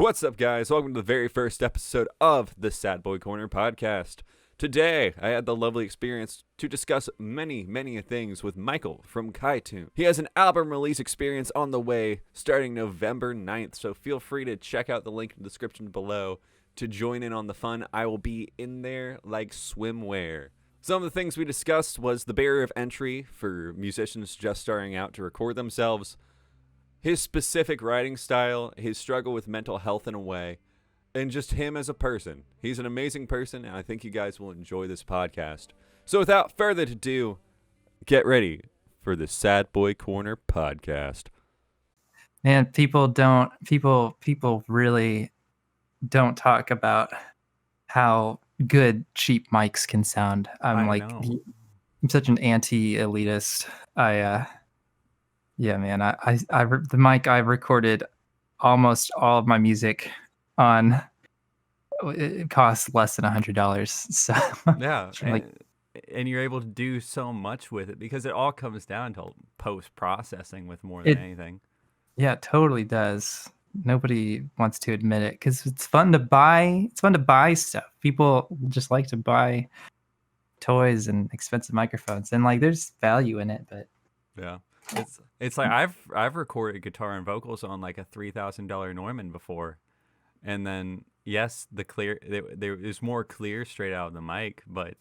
What's up, guys? Welcome to the very first episode of the Sad Boy Corner podcast. Today, I had the lovely experience to discuss many things with Michael from Kytoon. He has an album release experience on the way starting November 9th, so feel free to check out the link in the description below to join in on the fun. I will be in there like swimwear. Some of the things we discussed was the barrier of entry for musicians just starting out to record themselves, his specific writing style, his struggle with mental health in a way, and just him as a person. He's an amazing person, and I think you guys will enjoy this podcast. So without further ado, get ready for the Sad Boy Corner podcast. Man, people really don't talk about how good cheap mics can sound. I'm such an anti-elitist. Yeah, man. The mic I recorded almost all of my music on. It costs less than $100. So yeah, and you're able to do so much with it because it all comes down to post-processing with more than anything. Yeah, it totally does. Nobody wants to admit it because it's fun to buy. It's fun to buy stuff. People just like to buy toys and expensive microphones, and there's value in it. But yeah. It's like I've recorded guitar and vocals on like a $3,000 Neumann before, and then yes, there is more clear straight out of the mic, but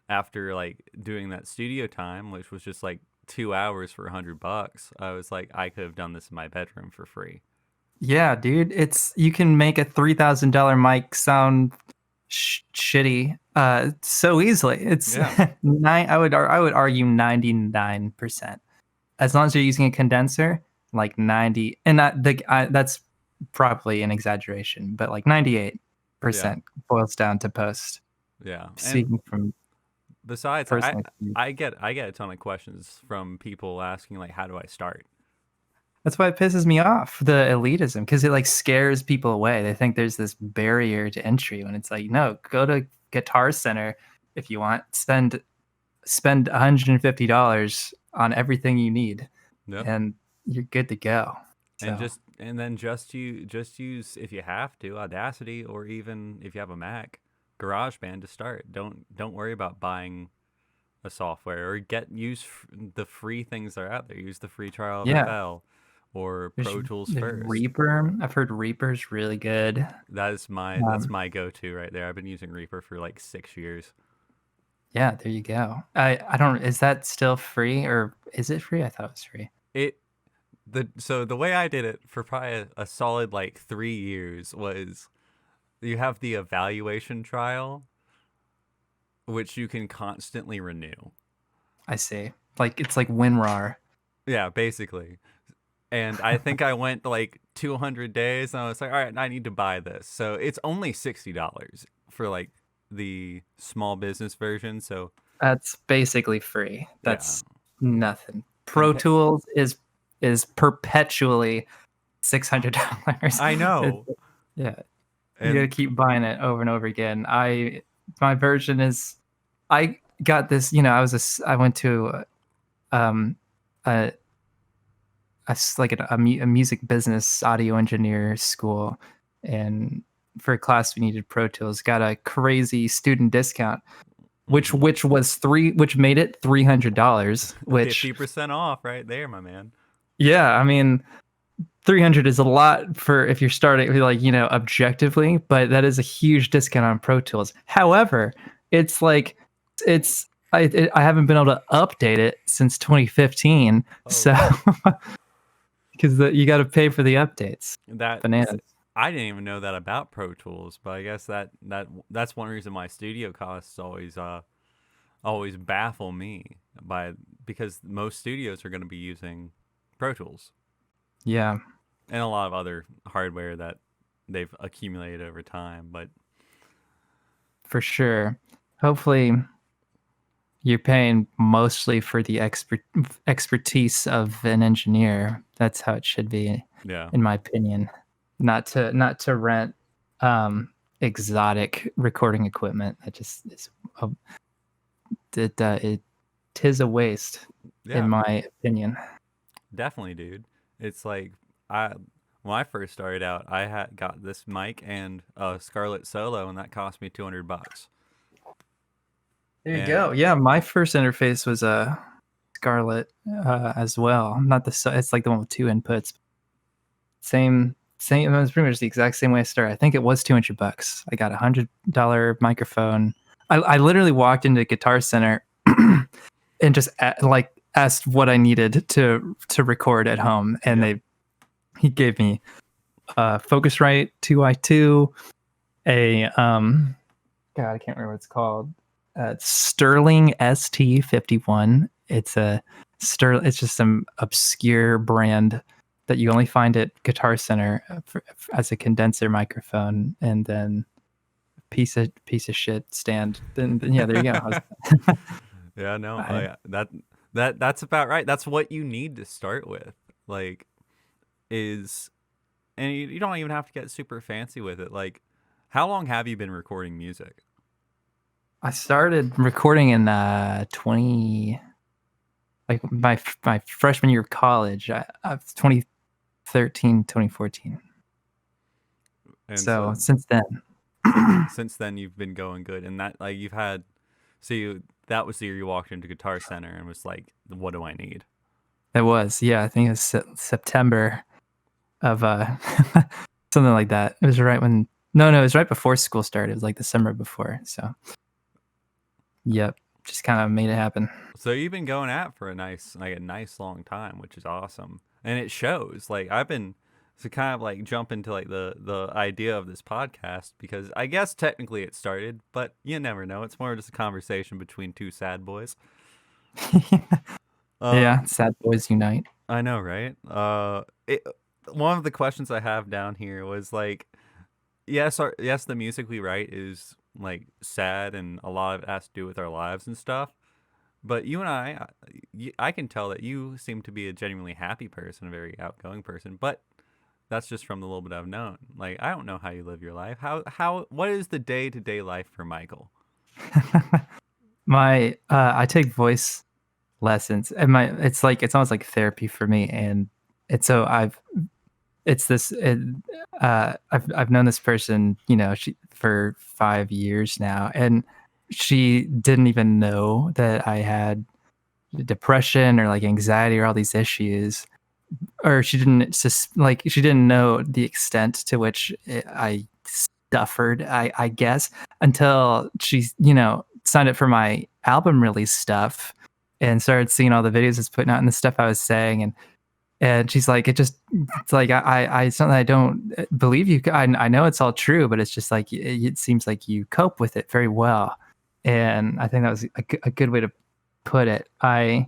after like doing that studio time, which was just like 2 hours for $100, I was like, I could have done this in my bedroom for free. Yeah, dude, you can make a $3,000 mic sound shitty so easily. It's I would argue 99%. As long as you're using a condenser, like 90, and that's probably an exaggeration, but like 98% boils down to post. Yeah. Speaking from besides, I get a ton of questions from people asking like, how do I start? That's why it pisses me off, the elitism, because it like scares people away. They think there's this barrier to entry when it's like, no, go to Guitar Center if you want. Spend $150 on everything you need, and you're good to go. So. And then just use, if you have to, Audacity, or even if you have a Mac, GarageBand to start. Don't worry about buying a software, or use the free things that are out there. Use the free trial of FL or Pro Tools first. Reaper, I've heard Reaper's really good. That's my go-to right there. I've been using Reaper for like 6 years. Yeah, there you go. I don't. Is that still free, or is it free? I thought it was free. So the way I did it for probably a solid like 3 years was, you have the evaluation trial, which you can constantly renew. I see. It's like WinRAR. Yeah, basically. And I think I went like 200 days, and I was like, all right, I need to buy this. So it's only $60 for like the small business version. So that's basically free. That's nothing. Pro Tools is perpetually $600. I know. You gotta keep buying it over and over again. My version is, I got this. I went to a music business audio engineer school, and for a class we needed Pro Tools. Got a crazy student discount, which made it $300, which 50% off right there, my man. Yeah, I mean, $300 is a lot for if you're starting objectively, but that is a huge discount on Pro Tools. However, I haven't been able to update it since 2015, so because you got to pay for the updates. Bananas. I didn't even know that about Pro Tools, but I guess that's one reason my studio costs always baffle me, because most studios are going to be using Pro Tools. Yeah. And a lot of other hardware that they've accumulated over time, but for sure. Hopefully you're paying mostly for the expertise of an engineer. That's how it should be, in my opinion. Not to rent exotic recording equipment. That just is it is a waste, in my opinion. Definitely, dude. It's like when I first started out, I had got this mic and a Scarlett Solo, and that cost me $200. There you And go. Yeah, my first interface was a Scarlett as well. Not it's like the one with 2 inputs. Same. It was pretty much the exact same way I started. I think it was $200. I got $100 microphone. I literally walked into Guitar Center and just asked what I needed to record at home, and he gave me Focusrite 2i2, a God, I can't remember what it's called. Sterling ST51. It's just some obscure brand that you only find at Guitar Center as a condenser microphone, and then piece of shit stand. Then yeah, there you go. yeah, no, that's about right. That's what you need to start with. Like, and you don't even have to get super fancy with it. Like, how long have you been recording music? I started recording in my freshman year of college. I 2013, 2014. And So since then, since then you've been going good, and that like you've had, that was the year you walked into Guitar Center and was like, what do I need? it was, yeah, I think it was September of something like that. It was right when it was right before school started. It was like the summer before. So yep, just kind of made it happen. So you've been going at for a nice long time, which is awesome, and it shows. Like I've been to kind of like jump into like the idea of this podcast, because I guess technically it started, but you never know. It's more just a conversation between two sad boys. Yeah, sad boys unite. I know, right? One of the questions I have down here was like, yes, the music we write is like sad, and a lot of it has to do with our lives and stuff. But you and I can tell that you seem to be a genuinely happy person, a very outgoing person. But that's just from the little bit I've known. Like, I don't know how you live your life. What is the day-to-day life for Michael? I take voice lessons, and it's almost like therapy for me, and it's so I've known this person, for 5 years now, and she didn't even know that I had depression or like anxiety or all these issues, or she didn't know the extent to which I suffered, I guess, until she signed up for my album release stuff and started seeing all the videos it's putting out and the stuff I was saying, and she's like, it's like something I don't believe you. I know it's all true, but it's just like it seems like you cope with it very well, and I think that was a good way to put it. I'm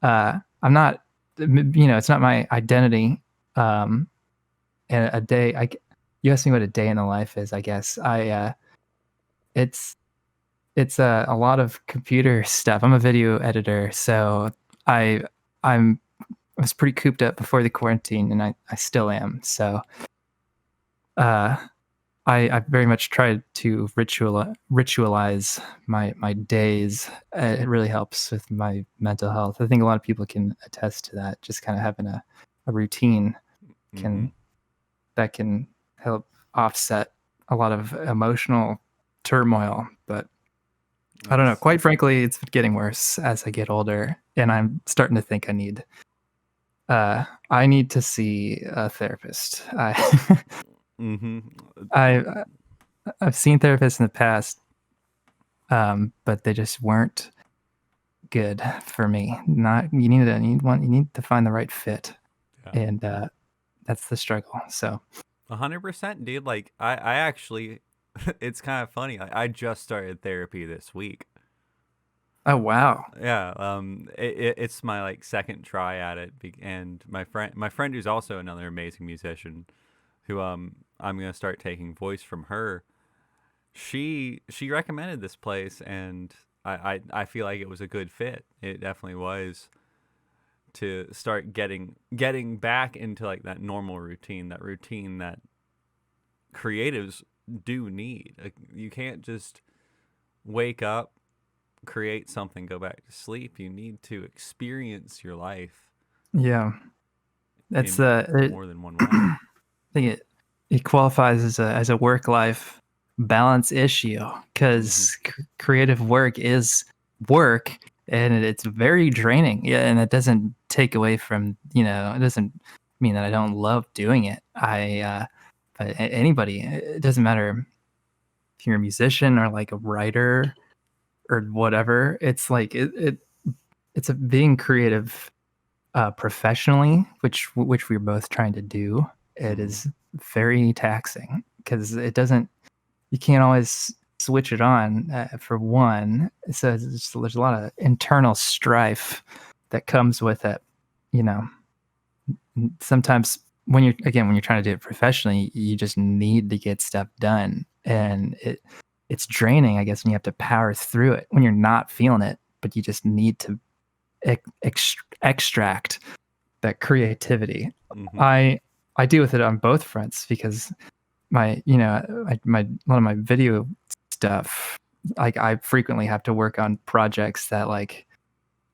not, it's not my identity. And you asked me what a day in the life is. I guess it's a lot of computer stuff. I'm a video editor, so I was pretty cooped up before the quarantine, and I still am. So I very much tried to ritualize my days. It really helps with my mental health. I think a lot of people can attest to that. Just kind of having a routine that can help offset a lot of emotional turmoil. But I don't know. Quite frankly, it's getting worse as I get older, and I'm starting to think I need to see a therapist. I've seen therapists in the past, but they just weren't good for me. You need to find the right fit, and that's the struggle. So 100%, dude. Like I actually, it's kind of funny. I just started therapy this week. Oh wow! Yeah, it's my like second try at it, and my friend who's also another amazing musician, who I'm gonna start taking voice from her. She recommended this place, and I feel like it was a good fit. It definitely was, to start getting back into like that normal routine, that creatives do need. Like, you can't just wake up, create something, go back to sleep. You need to experience your life. Yeah. That's in more than one way. I think it qualifies as a work life balance issue because creative work is work, and it's very draining. Yeah, and it doesn't take away from, it doesn't mean that I don't love doing it. But anybody, it doesn't matter if you're a musician or like a writer or whatever. It's like it's a being creative professionally, which we're both trying to do. It is very taxing because you can't always switch it on for one. So there's a lot of internal strife that comes with it. Sometimes when you're trying to do it professionally, you just need to get stuff done, and it's draining, I guess, when you have to power through it when you're not feeling it, but you just need to extract that creativity. I deal with it on both fronts because my one of my video stuff, like I frequently have to work on projects that like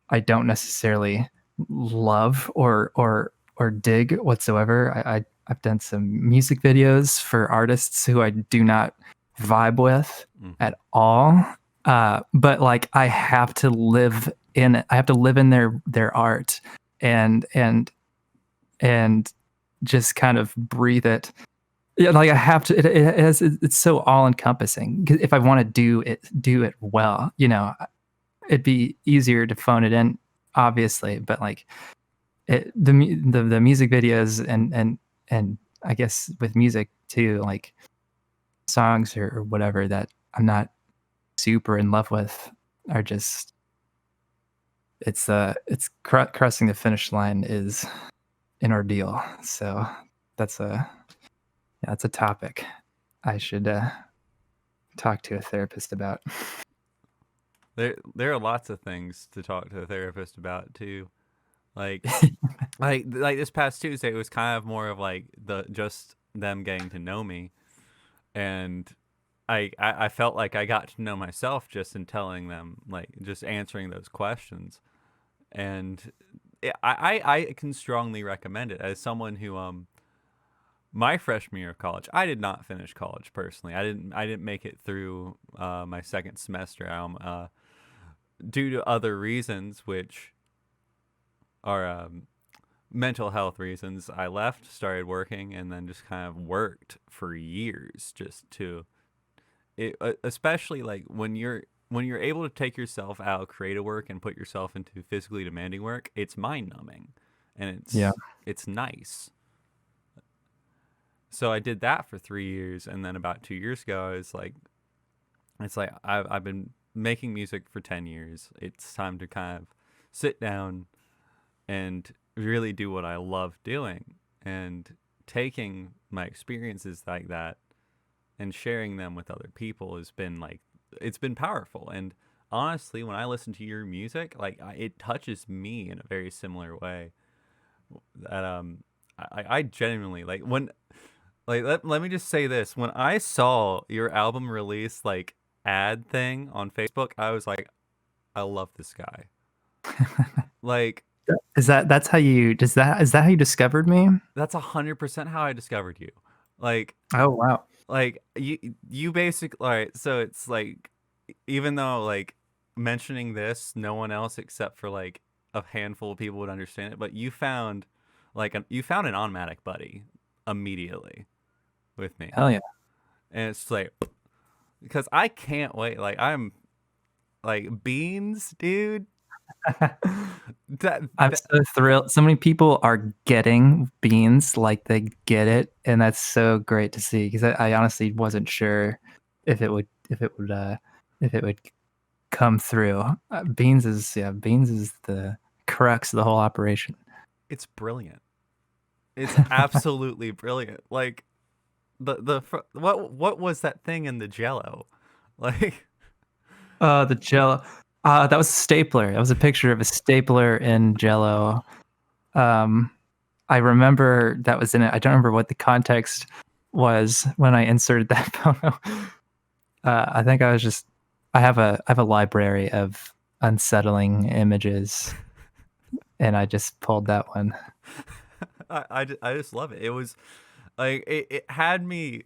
I don't necessarily love or dig whatsoever. I've done some music videos for artists who I do not vibe with at all. But like I have to live in it. I have to live in their art and just kind of breathe it. Yeah, like I have to. It's so all encompassing. If I want to do it well, it'd be easier to phone it in, obviously. But like the music videos and I guess with music too, like songs or whatever that I'm not super in love with are just crossing the finish line is an ordeal. So that's a topic I should talk to a therapist about. There are lots of things to talk to a therapist about too. Like like this past Tuesday, it was kind of more of like just them getting to know me, and I felt like I got to know myself just in telling them, like just answering those questions, and I can strongly recommend it as someone who my freshman year of college, I did not finish college personally. I didn't make it through my second semester due to other reasons, which are mental health reasons. I left, started working, and then just kind of worked for years just to especially like when you're able to take yourself out of creative work and put yourself into physically demanding work, it's mind numbing, and it's nice. So I did that for 3 years, and then about 2 years ago, it's like I've been making music for 10 years. It's time to kind of sit down and really do what I love doing, and taking my experiences like that and sharing them with other people has been like, it's been powerful. And honestly, when I listen to your music, like it touches me in a very similar way that I genuinely like when. Like let me just say this. When I saw your album release like ad thing on Facebook, I was like, I love this guy. Like is that how you discovered me? That's 100% how I discovered you. Like, oh wow. Like you basically, all right, so it's like, even though like mentioning this, no one else except for like a handful of people would understand it, but you found an automatic buddy immediately with me. Hell yeah. And it's like, because I can't wait. Like I'm like B.E.N.S, dude. I'm so thrilled. So many people are getting B.E.N.S, like they get it, and that's so great to see. Because I honestly wasn't sure if it would come through. B.E.N.S is the crux of the whole operation. It's brilliant. It's absolutely brilliant. Like what was that thing in the Jello? Like the Jello. That was a stapler. That was a picture of a stapler in Jello. I remember that was in it. I don't remember what the context was when I inserted that photo. I think I have a library of unsettling images, and I just pulled that one. I just love it. It was like it had me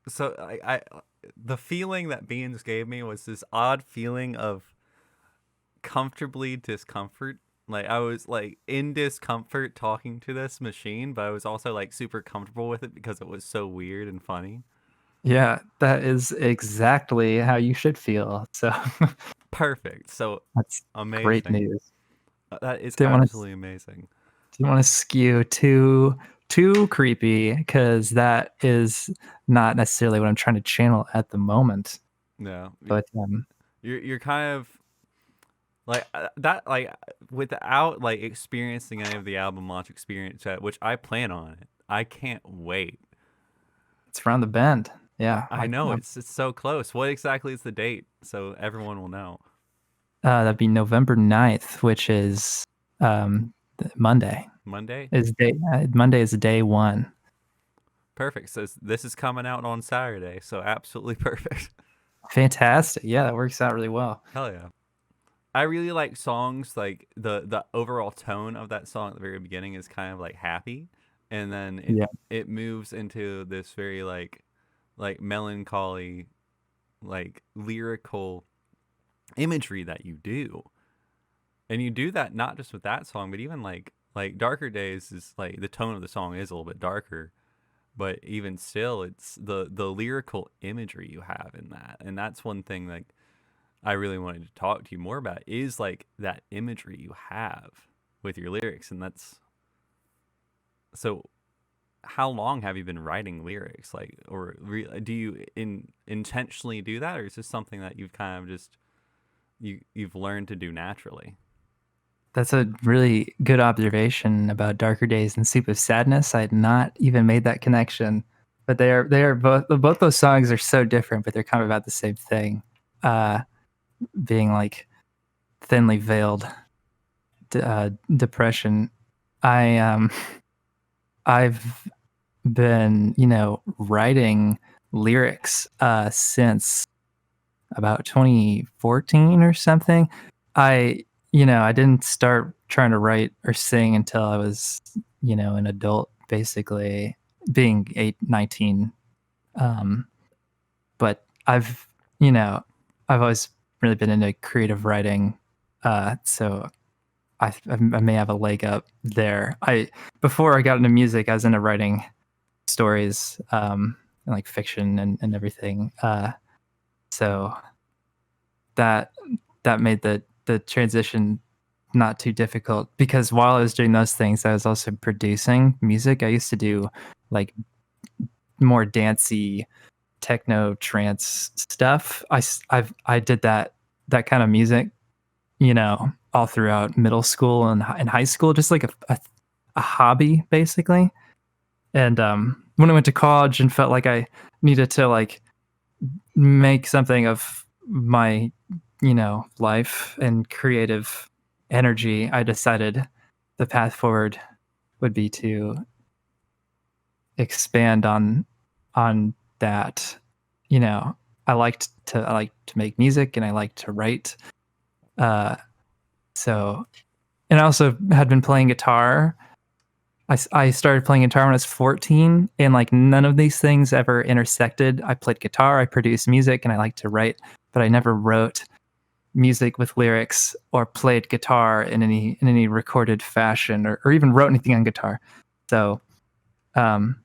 so I the feeling that Beans gave me was this odd feeling of comfortably discomfort. Like I was like in discomfort talking to this machine, but I was also like super comfortable with it because it was so weird and funny. Yeah, that is exactly how you should feel. So Perfect. So that's great amazing. news. That is Didn't want to absolutely amazing. didn't want to skew too creepy because that is not necessarily what I'm trying to channel at the moment. Yeah. But You're kind of like that like without like experiencing any of the album launch experience yet, which I plan on it. I can't wait. it's around the bend. Yeah, I know it's so close. What exactly is the date so everyone will know? that'd be November 9th, which is Monday. Monday? Monday is day one. Perfect. So this is coming out on Saturday, so absolutely perfect. Fantastic. Yeah, that works out really well. Hell yeah. I really like songs like the overall tone of that song at the very beginning is kind of like happy, and then Yeah. it moves into this very like melancholy, like lyrical imagery that you do. And you do that not just with that song, but even like Darker Days is like the tone of the song is a little bit darker, but even still it's the lyrical imagery you have in that. And that's one thing like I really wanted to talk to you more about is like that imagery you have with your lyrics. And that's so how long have you been writing lyrics like or do you intentionally do that, or is this something that you've kind of just you've learned to do naturally? That's a really good observation about Darker Days and Soup of Sadness. I had not even made that connection. But they are both those songs are so different, but they're kind of about the same thing. Uh being like thinly veiled depression. I I've been, writing lyrics since about 2014 or something. I didn't start trying to write or sing until I was, an adult, basically being 8, 19. Um, but you know, I've always really been into creative writing. So I may have a leg up there. Before I got into music, I was into writing stories, and like fiction and everything. So that that made the transition not too difficult because while I was doing those things, I was also producing music. I used to do like more dancey techno trance stuff. I did that kind of music, all throughout middle school and high school, just like a hobby basically. And when I went to college and felt like I needed to like make something of my, life and creative energy, I decided the path forward would be to expand on that. You know, I like to make music and I like to write. Uh, so, and I also had been playing guitar. I started playing guitar when I was 14, and like none of these things ever intersected. I played guitar, I produced music, and I like to write, but I never wrote music with lyrics or played guitar in any recorded fashion or even wrote anything on guitar. So, um,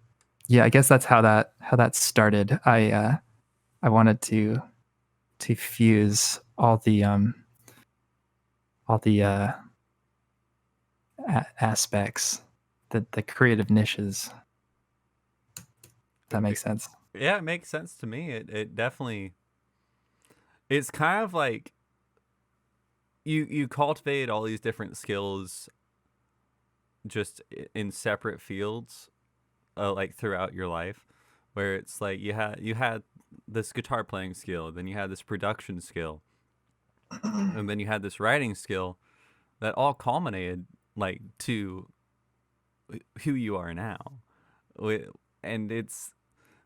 yeah, I guess that's how that started. I wanted to fuse all the aspects, the creative niches. That makes sense. Yeah, it makes sense to me. It definitely it's kind of like you cultivate all these different skills just in separate fields like throughout your life, where it's like you had this guitar playing skill, then you had this production skill, and then you had this writing skill that all culminated like to who you are now. And it's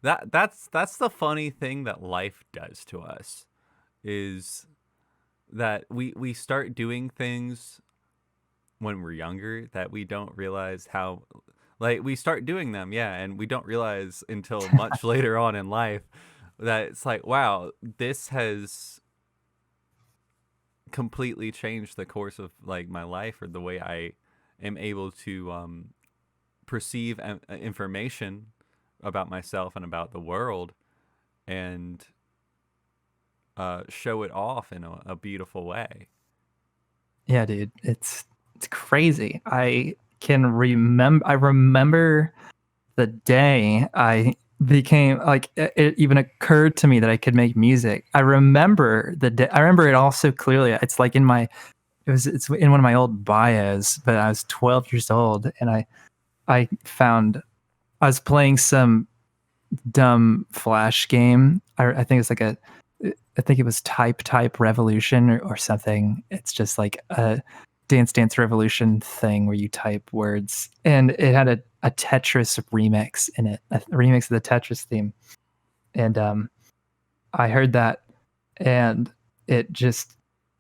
that's the funny thing that life does to us is that we start doing things when we're younger that we don't realize how Like we start doing them, yeah, and we don't realize until much later on in life that it's like, wow, this has completely changed the course of like my life or the way I am able to perceive information about myself and about the world and show it off in a beautiful way. Yeah, dude, it's crazy. I remember the day I became like it even occurred to me that I could make music. I remember the day. I remember it all so clearly. It's like it's in one of my old bios, but I was 12 years old and I found I was playing some dumb flash game. I think it's like I think it was Type Revolution or something. It's just like a Dance Revolution thing where you type words, and it had a Tetris remix in it, a remix of the Tetris theme. And I heard that, and it just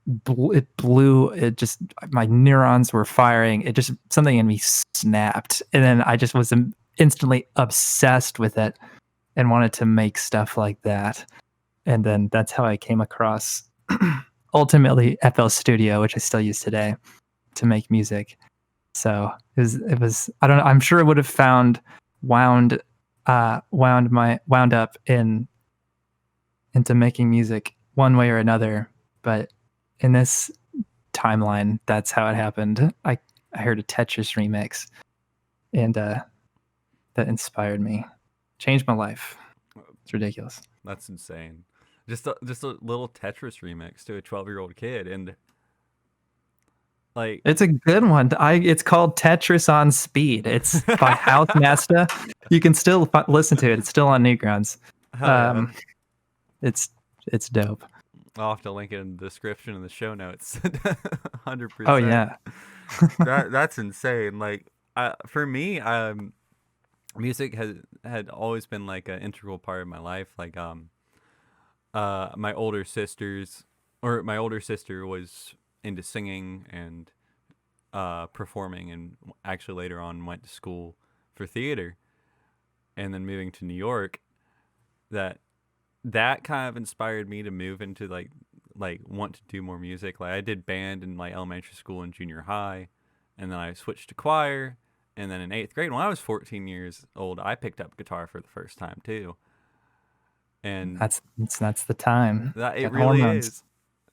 it just my neurons were firing. It just something in me snapped, and then I just was instantly obsessed with it and wanted to make stuff like that. And then that's how I came across ultimately FL Studio, which I still use today to make music. So it was I don't know, I'm sure it would have wound wound up into making music one way or another, but in this timeline, that's how it happened. I heard a Tetris remix, and that inspired me, changed my life. It's ridiculous. That's insane. Just a little Tetris remix to a 12-year-old kid, and like It's a good one. It's called Tetris on Speed. It's by House Nasta. You can still listen to it. It's still on Newgrounds. hell yeah. It's dope. I'll have to link it in the description in the show notes. 100%. Oh yeah. That's insane. Like for me, music had always been like an integral part of my life. Like my older sister was into singing and performing, and actually later on went to school for theater, and then moving to New York. That kind of inspired me to move into like want to do more music. Like I did band in like elementary school and junior high, and then I switched to choir. And then in 8th grade, when I was 14 years old, I picked up guitar for the first time too. And that's the time. that it Got really hormones. is.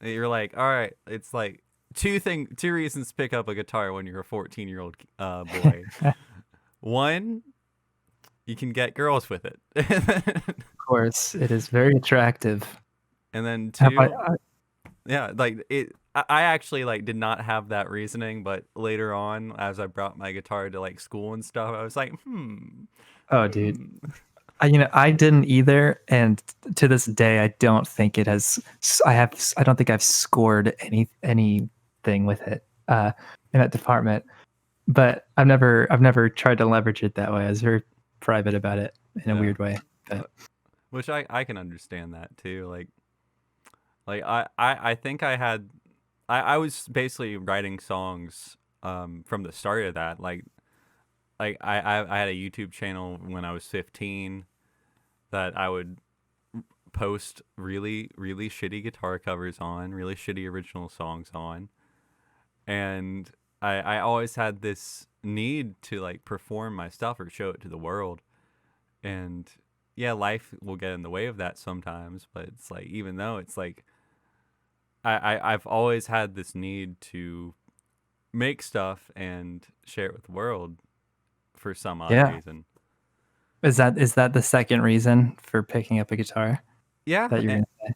You're like, all right, it's like two reasons to pick up a guitar when you're a 14-year-old boy. One, you can get girls with it. Of course, it is very attractive. And then Have two, yeah, like it. I actually like did not have that reasoning, but later on, as I brought my guitar to like school and stuff, I was like, oh, dude. I didn't either, and to this day, I don't think it has. I don't think I've scored anything with it in that department. But I've never tried to leverage it that way. I was very private about it in a weird way. But which I can understand that too. Like I think I was basically writing songs from the start of that. Like I had a YouTube channel when I was 15 that I would post really, really shitty guitar covers on, really shitty original songs on. And I always had this need to like perform my stuff or show it to the world. And yeah, life will get in the way of that sometimes, but it's like, even though it's like, I've always had this need to make stuff and share it with the world for some odd reason. Is that the second reason for picking up a guitar? Yeah, that you're gonna say?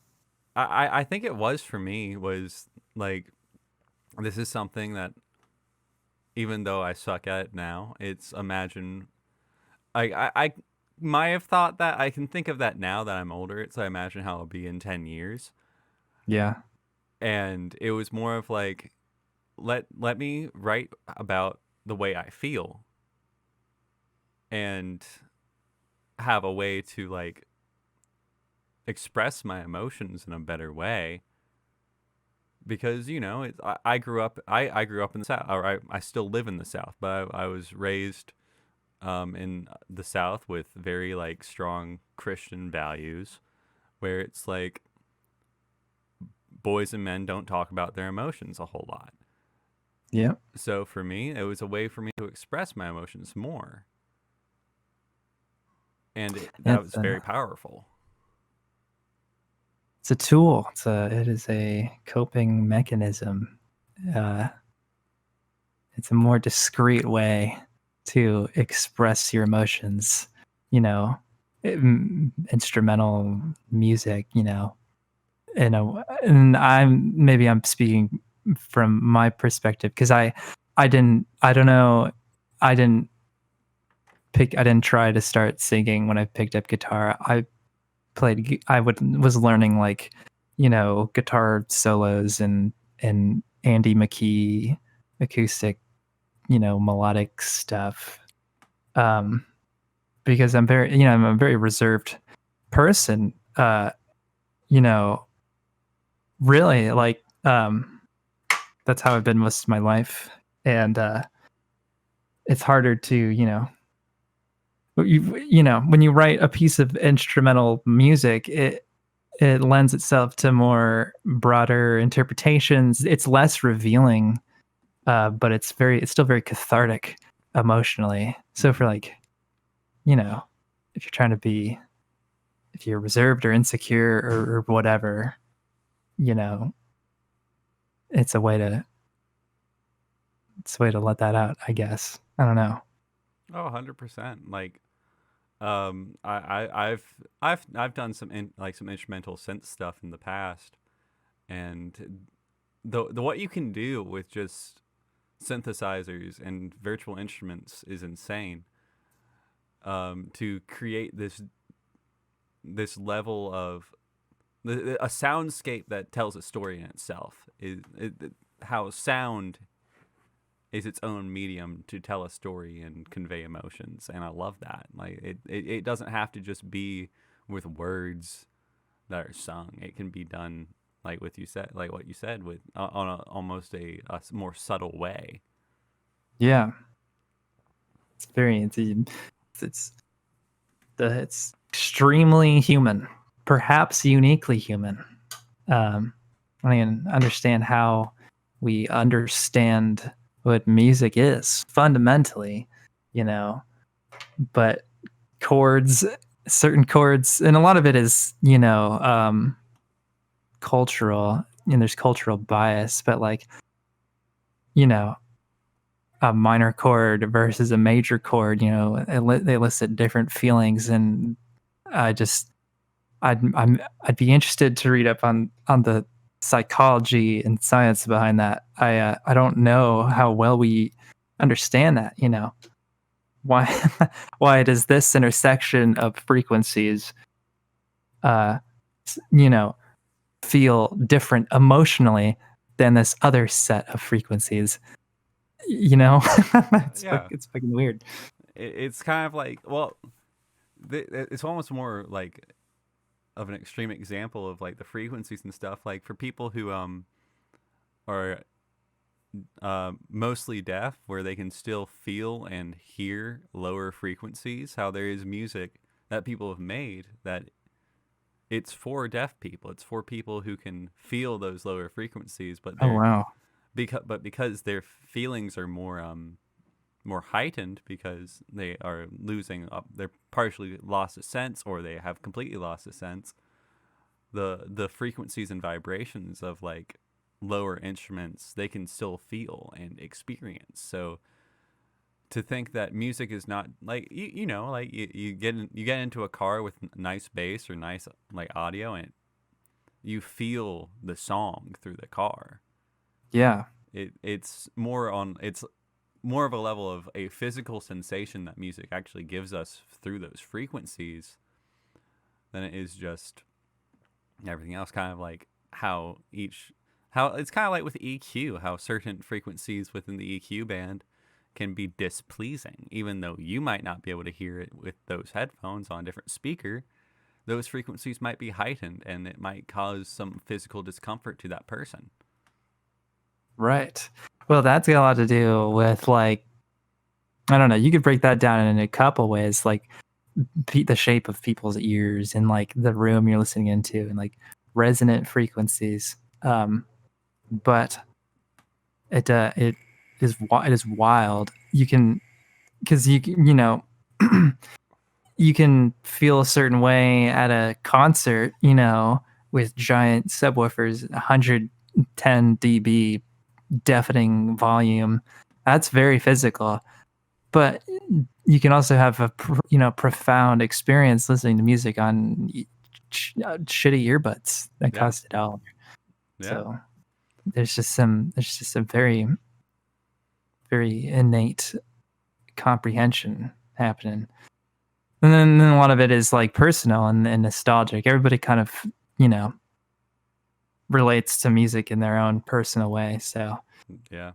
I think it was for me was like, this is something that even though I suck at it now, it's imagine I might have thought that I can think of that now that I'm older. So I imagine how it'll be in 10 years. Yeah. And it was more of like, let me write about the way I feel and have a way to like express my emotions in a better way, because I grew up in the South, or I still live in the South, but I was raised in the South with very like strong Christian values, where it's like boys and men don't talk about their emotions a whole lot. Yeah. So for me, it was a way for me to express my emotions more, and that was very powerful. It's a tool. It is a coping mechanism. It's a more discreet way to express your emotions. Instrumental music. And I'm speaking from my perspective because I didn't I didn't try to start singing when I picked up guitar. Was learning like, guitar solos and Andy McKee acoustic, melodic stuff. Because I'm a very reserved person. You know, really like that's how I've been most of my life. And it's harder to, when you write a piece of instrumental music, it lends itself to more broader interpretations. It's less revealing, but it's still very cathartic emotionally. So for like, if you're reserved or insecure or whatever, it's a way to let that out, I guess. I don't know. Oh, 100%. Like, I've done some instrumental synth stuff in the past, and the what you can do with just synthesizers and virtual instruments is insane. To create this level of a soundscape that tells a story in itself how sound is its own medium to tell a story and convey emotions, and I love that. Like it doesn't have to just be with words that are sung. It can be done like what you said with on almost a more subtle way. Yeah, it's extremely human, perhaps uniquely human. I mean, understand how we understand what music is fundamentally, but certain chords, and a lot of it is, cultural, and there's cultural bias, but like, a minor chord versus a major chord, they elicit different feelings, and I'd be interested to read up on the psychology and science behind that. I don't know how well we understand that. Why why does this intersection of frequencies, uh, you know, feel different emotionally than this other set of frequencies? Yeah, It's fucking weird. it's kind of like, well, it's almost more like of an extreme example of like the frequencies and stuff. Like for people who are mostly deaf, where they can still feel and hear lower frequencies, how there is music that people have made that it's for deaf people. It's for people who can feel those lower frequencies, but Oh wow. because their feelings are more heightened because they are losing they're partially lost a sense, or they have completely lost a sense. The frequencies and vibrations of like lower instruments, they can still feel and experience. So to think that music is not like like you get into a car with nice bass or nice like audio, and you feel the song through the car. Yeah. It's more of a level of a physical sensation that music actually gives us through those frequencies than it is just everything else. Kind of like how it's kind of like with EQ, how certain frequencies within the EQ band can be displeasing, even though you might not be able to hear it with those headphones on a different speaker. Those frequencies might be heightened, and it might cause some physical discomfort to that person. Right. Well, that's got a lot to do with like I don't know. You could break that down in a couple ways, like the shape of people's ears and like the room you're listening into and like resonant frequencies. But it is wild. You can because you know you can feel a certain way at a concert, with giant subwoofers, 110 dB deafening volume. That's very physical. But you can also have a profound experience listening to music on shitty earbuds that Yeah. cost $1. Yeah. So there's just a very very innate comprehension happening. And then a lot of it is like personal and nostalgic. Everybody kind of, relates to music in their own personal way. So Yeah.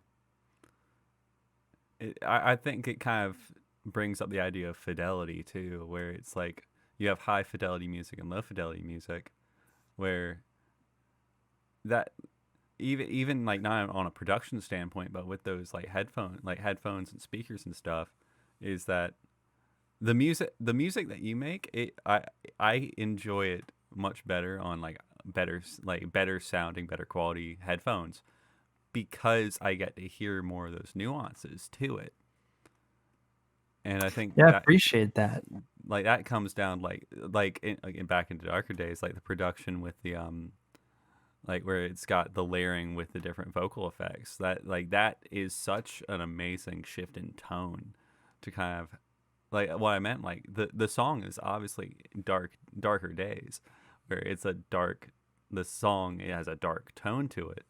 I think it kind of brings up the idea of fidelity too, where it's like you have high fidelity music and low fidelity music, where that even like not on a production standpoint, but with those like headphones and speakers and stuff, is that the music that you make, I enjoy it much better on better sounding, better quality headphones, because I get to hear more of those nuances to it. And I think yeah, I that appreciate that. like that comes down like back into darker days, like the production with the like where it's got the layering with the different vocal effects. That is such an amazing shift in tone to kind of like what I meant. Like the song is obviously darker days, where the song, it has a dark tone to it,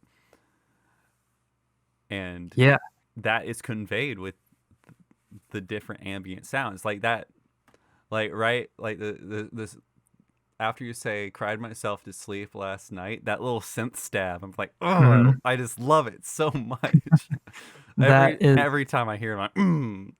and Yeah. that is conveyed with the different ambient sounds like that, like right, like this after you say "cried myself to sleep last night," that little synth stab, I'm like, oh, Mhm. I just love it so much. That is Every time I hear it, I'm like,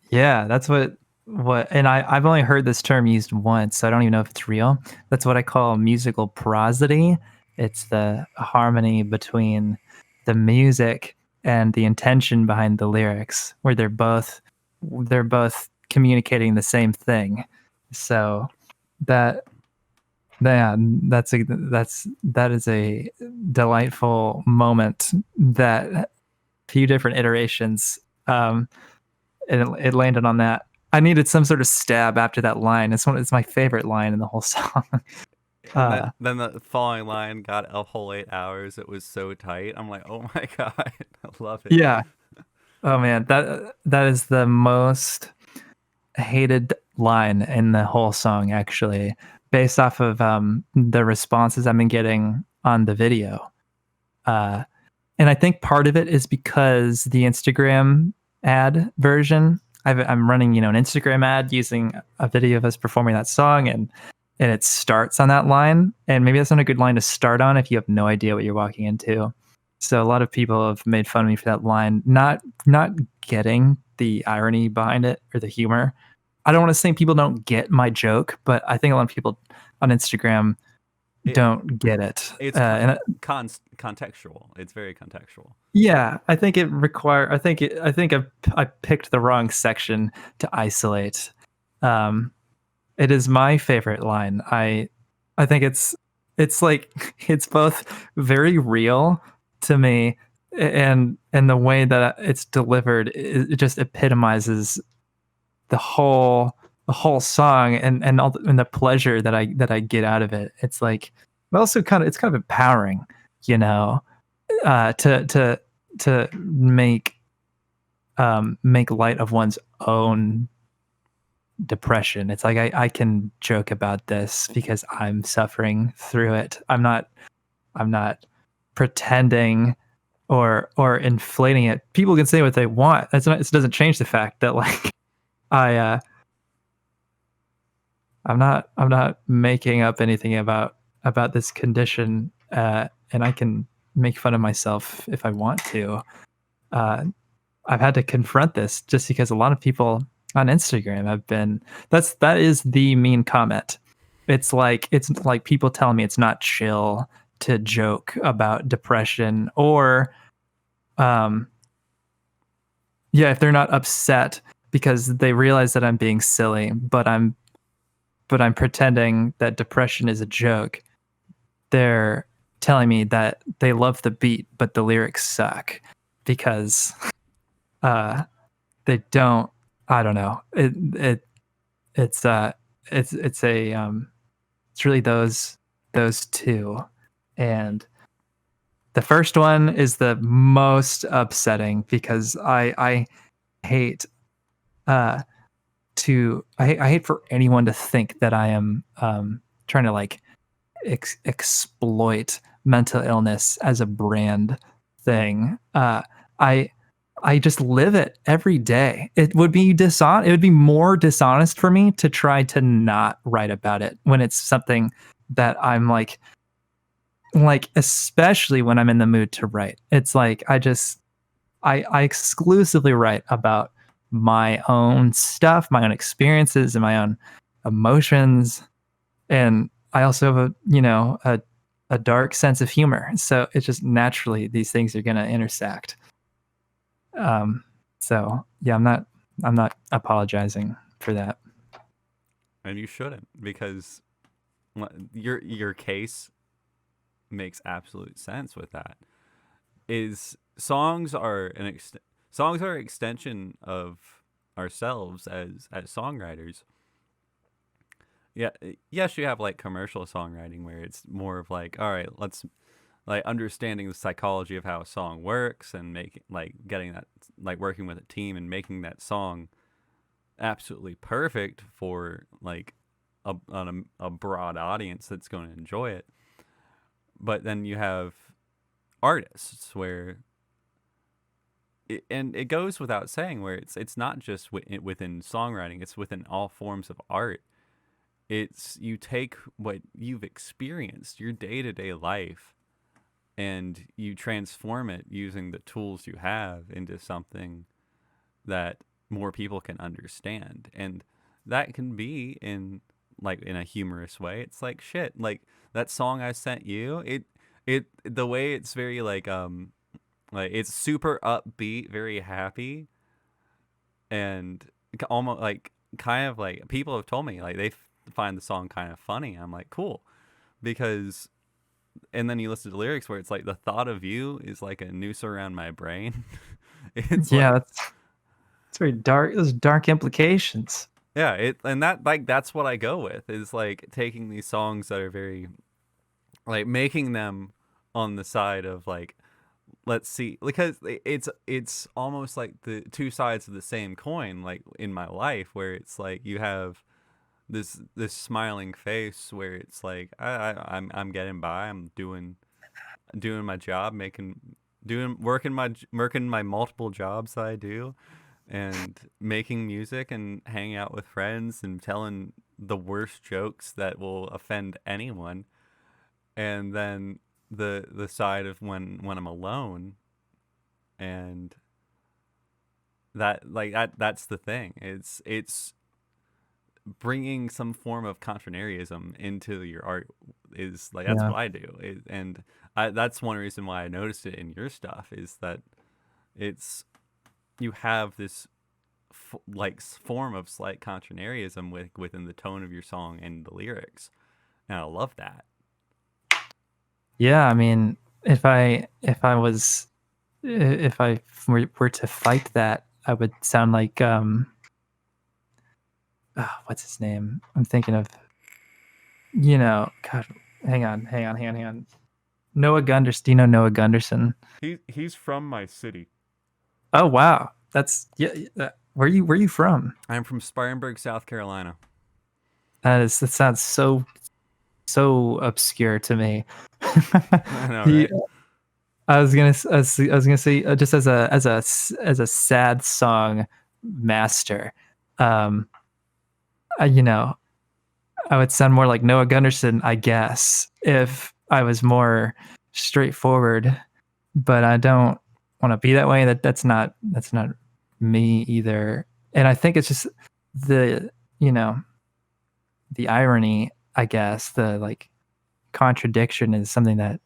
Yeah, that's and I've only heard this term used once, so I don't even know if it's real. That's what I call musical prosody. It's the harmony between the music and the intention behind the lyrics, where they're both communicating the same thing. So that yeah, that is a delightful moment that few different iterations. And it landed on that. I needed some sort of stab after that line. It's my favorite line in the whole song. and Uh, then the following line got a whole 8 hours. It was so tight. I'm like, oh my god, I love it. yeah. Oh man, that is the most hated line in the whole song, actually, based off of the responses I've been getting on the video. Uh, and I think part of it is because the Instagram ad version, I'm running, an Instagram ad using a video of us performing that song, and it starts on that line. And maybe that's not a good line to start on if you have no idea what you're walking into. So a lot of people have made fun of me for that line, not getting the irony behind it or the humor. I don't want to say people don't get my joke, but I think a lot of people on Instagram It don't get it. it's contextual. It's very contextual. Yeah, I think it require. I think I picked the wrong section to isolate. Um, it is my favorite line. I think it's like it's both very real to me, and the way that it's delivered, it just epitomizes the whole song and the pleasure that I get out of it. It's like, but also it's kind of empowering, you know, to make light of one's own depression. It's like I can joke about this because I'm suffering through it. I'm not pretending or inflating it. People can say what they want. It doesn't change the fact that like I I'm not making up anything about this condition, and I can make fun of myself if I want to. Uh, I've had to confront this just because a lot of people on Instagram have been. That is the mean comment. It's like people telling me it's not chill to joke about depression, or um if they're not upset because they realize that I'm being silly, but I'm pretending that depression is a joke. They're telling me that they love the beat, but the lyrics suck because they don't. I don't know. It's it's a it's really those two, and the first one is the most upsetting because I hate I hate for anyone to think that I am trying to like exploit mental illness as a brand thing. I I just live it every day. It would be It would be more dishonest for me to try to not write about it when it's something that I'm like especially when I'm in the mood to write. It's like I exclusively write about my own stuff, my own experiences, and my own emotions, and I also have a dark sense of humor. So it's just naturally these things are going to intersect. So yeah, I'm not apologizing for that. And you shouldn't, because your case makes absolute sense with that. Is songs are songs are an extension of ourselves as songwriters. Yeah, yes, you have like commercial songwriting where it's more of like, all right, let's like understanding the psychology of how a song works and making like getting that, like working with a team and making that song absolutely perfect for like a broad audience that's going to enjoy it. But then you have artists where and it goes without saying where it's not just within songwriting, it's within all forms of art. It's you take what you've experienced, your day-to-day life, and you transform it using the tools you have into something that more people can understand. And that can be in like in a humorous way. It's like shit, like that song I sent you, it the way it's very like it's super upbeat, very happy, and almost like kind of like people have told me like they find the song kind of funny. I'm like, cool, because and then you listen to lyrics where it's like the thought of you is like a noose around my brain. It's Yeah, like it's very dark. Those dark implications. yeah, it and that like that's what I go with is like taking these songs that are very like making them on the side of like let's see, because it's almost like the two sides of the same coin, like in my life where it's like you have this smiling face where it's like I'm getting by, I'm doing my job, working my multiple jobs that I do, and making music and hanging out with friends and telling the worst jokes that will offend anyone. And then the side of when I'm alone, and that's the thing. It's bringing some form of contrarianism into your art is like that's Yeah. what I do. That's one reason why I noticed it in your stuff is that it's you have this form of slight contrarianism within the tone of your song and the lyrics, and I love that. Yeah, I mean, if I were to fight that, I would sound like what's his name? I'm thinking of God, hang on. Noah Gunderson. Do you know Noah Gunderson? He's from my city. Oh wow, that's yeah. Where you from? I'm from Spartanburg, South Carolina. That sounds so obscure to me. I know, he, right? I was gonna say just as a sad song master, um, you know, I would sound more like Noah Gunderson, I guess, if I was more straightforward. But I don't want to be that way. That's not me either. And I think it's just the you know the irony, I guess, the like contradiction is something that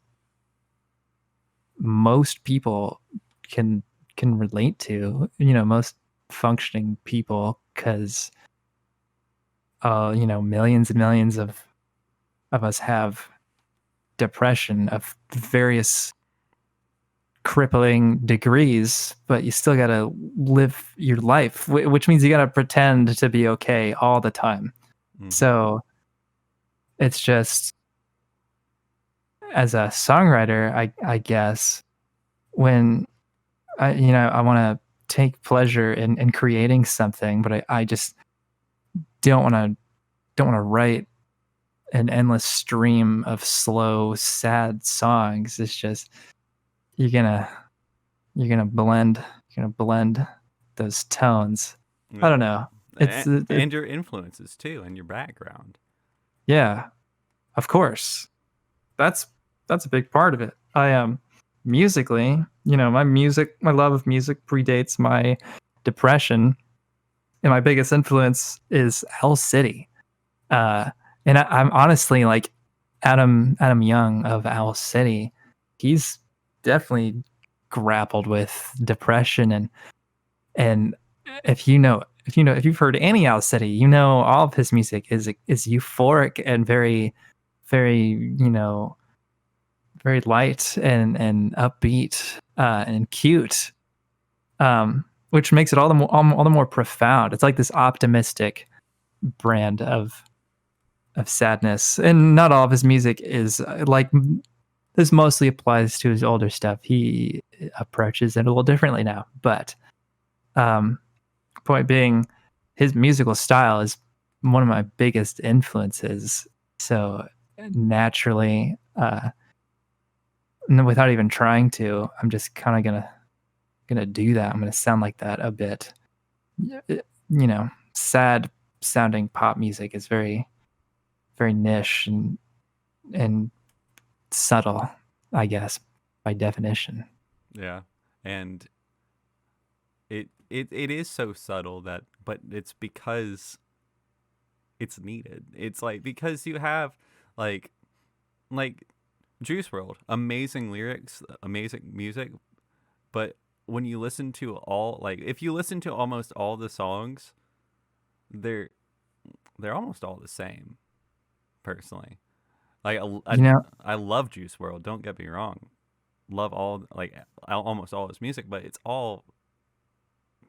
most people can can relate to, you know, most functioning people, because you know, millions and millions of us have depression of various crippling degrees, but you still got to live your life, which means you got to pretend to be okay all the time. Mhm. So it's just, as a songwriter, I guess, when I want to take pleasure in creating something, but I just don't want to write an endless stream of slow, sad songs. It's just, you're gonna blend those tones. I don't know. And your influences too, and your background. Yeah, of course. That's a big part of it. I musically, you know, my love of music predates my depression, and my biggest influence is Owl City. Uh, and I'm honestly like Adam Young of Owl City. He's definitely grappled with depression, and if you've heard any Owl City, you know all of his music is euphoric and very, very, you know, very light and upbeat, and cute, which makes it all the more profound. It's like this optimistic brand of sadness, and not all of his music is like this. Mostly applies to his older stuff. He approaches it a little differently now, but um, point being, his musical style is one of my biggest influences. So naturally, without even trying to, I'm just kind of gonna do that. I'm gonna sound like that a bit. You know, sad sounding pop music is very, very niche and subtle, I guess, by definition. Yeah, and it is so subtle that, but it's because it's needed. It's like, because you have like like Juice World, amazing lyrics, amazing music, but when you listen to all, like, if you listen to almost all the songs, they're almost all the same. Personally, like You know, I love Juice World. Don't get me wrong, love all, like, almost all his music, but it's all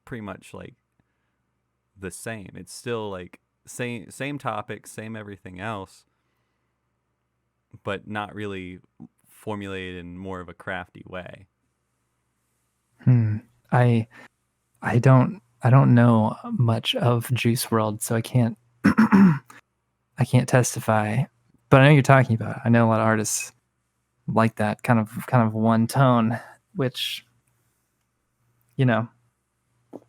pretty much like the same. It's still like same topics, same everything else, but not really formulated in more of a crafty way. hmm, I I don't know much of Juice World, so I can't I can't testify. But I know you're talking about. I know a lot of artists like that kind of one tone, which, you know,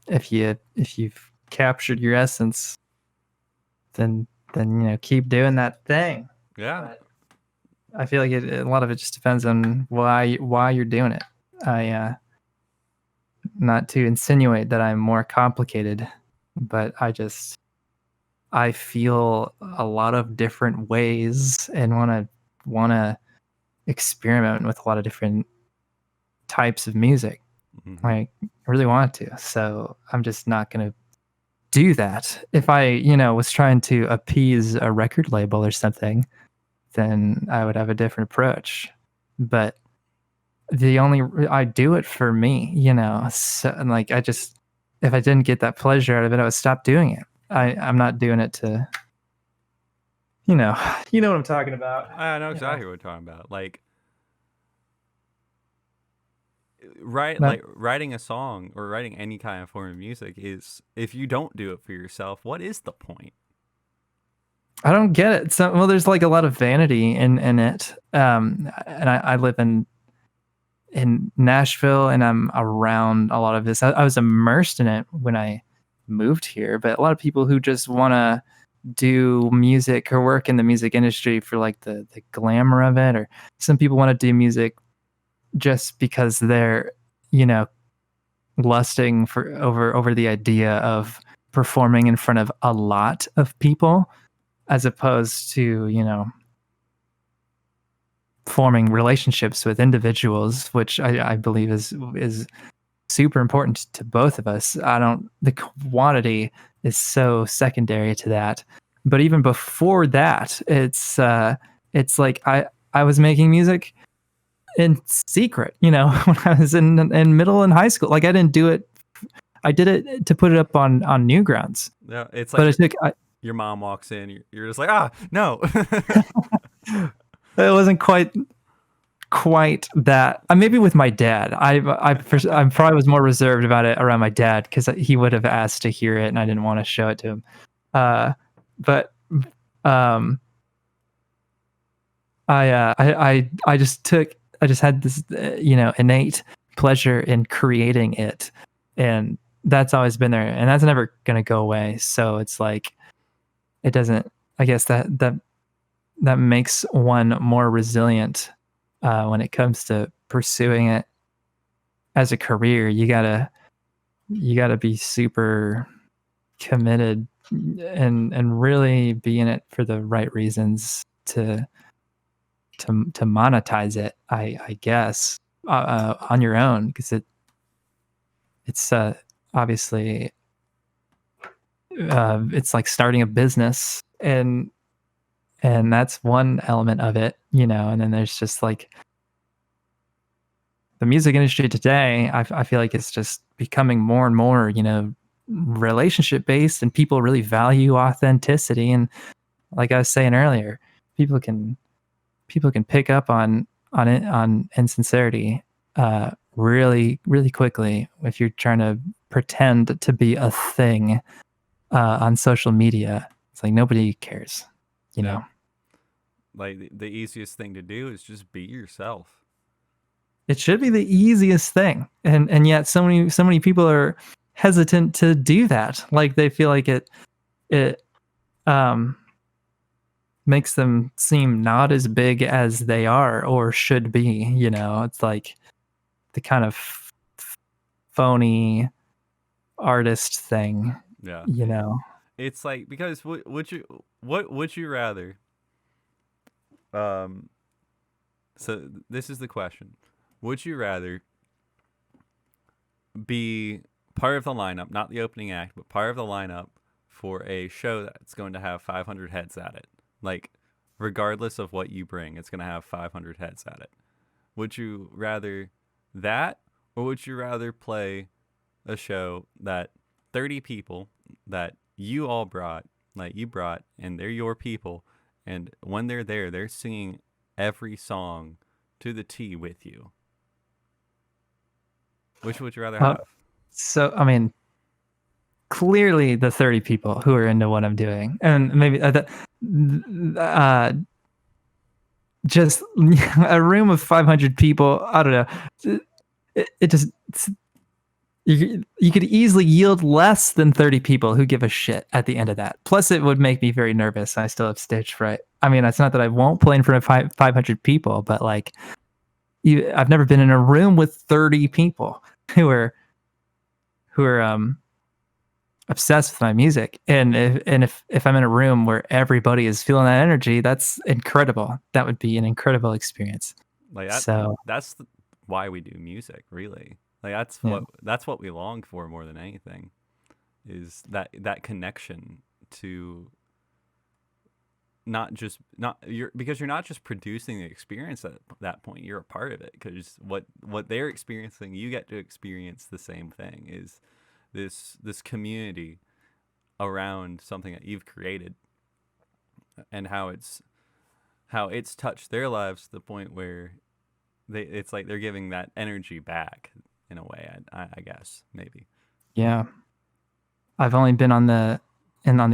if you've captured your essence, then you know, keep doing that thing. Yeah. But I feel like a lot of it just depends on why you're doing it. Not to insinuate that I'm more complicated, but I feel a lot of different ways and want to experiment with a lot of different types of music. Mm-hmm. I really want to. So I'm just not going to do that. If I, was trying to appease a record label or something, then I would have a different approach. But I do it for me, So, and like, if I didn't get that pleasure out of it, I would stop doing it. I'm not doing it to, you know, you know what I'm talking about. I know exactly what you're talking about. Like, like writing a song or writing any kind of form of music is, if you don't do it for yourself, what is the point? I don't get it. So, well, there's like a lot of vanity in it. And I live in Nashville, and I'm around a lot of this. I was immersed in it when I moved here, but a lot of people who just want to do music or work in the music industry for like the glamour of it, or some people want to do music just because they're, lusting for over the idea of performing in front of a lot of people, as opposed to, forming relationships with individuals, which I believe is super important to both of us. The quantity is so secondary to that. But even before that, it's like I was making music in secret, when I was in middle and high school. Like I didn't do it. I did it to put it up on Newgrounds. Yeah, it's But like it took. your mom walks in, you're just like, no. It wasn't quite that. Maybe with my dad. I probably was more reserved about it around my dad because he would have asked to hear it, and I didn't want to show it to him. But um, I just had this innate pleasure in creating it, and that's always been there, and that's never gonna go away. So it's like it doesn't. I guess that makes one more resilient when it comes to pursuing it as a career. You gotta be super committed and really be in it for the right reasons to monetize it. I guess on your own, because it's obviously it's like starting a business, and that's one element of it, and then there's just like the music industry today. I feel like it's just becoming more and more, relationship based, and people really value authenticity. And like I was saying earlier, people can pick up on it, on insincerity, really, really quickly if you're trying to pretend to be a thing on social media. It's like nobody cares, know. Like the easiest thing to do is just be yourself. It should be the easiest thing, and yet so many people are hesitant to do that. Like they feel like it makes them seem not as big as they are or should be. It's like the kind of phony artist thing. Yeah. It's like, because what would you rather? So this is the question. Would you rather be part of the lineup, not the opening act, but part of the lineup for a show that's going to have 500 heads at it? Like, regardless of what you bring, it's going to have 500 heads at it. Would you rather that, or would you rather play a show that 30 people that you all brought, and they're your people, and when they're there, they're singing every song to the T with you? Which would you rather have? So, I mean, clearly the 30 people who are into what I'm doing, and maybe just a room of 500 people. I don't know. It just, you could easily yield less than 30 people who give a shit at the end of that. Plus, it would make me very nervous. I still have stage fright. I mean, it's not that I won't play in front of 500 people, but like, I've never been in a room with 30 people who are obsessed with my music. And if I'm in a room where everybody is feeling that energy, that's incredible. That would be an incredible experience. Like that's why we do music, really. Like that's what we long for more than anything, is that connection to because you're not just producing the experience at that point, you're a part of it, because what they're experiencing, you get to experience the same thing, is this community around something that you've created, and how it's touched their lives to the point where it's like they're giving that energy back in a way, I guess, maybe. Yeah. I've only been on the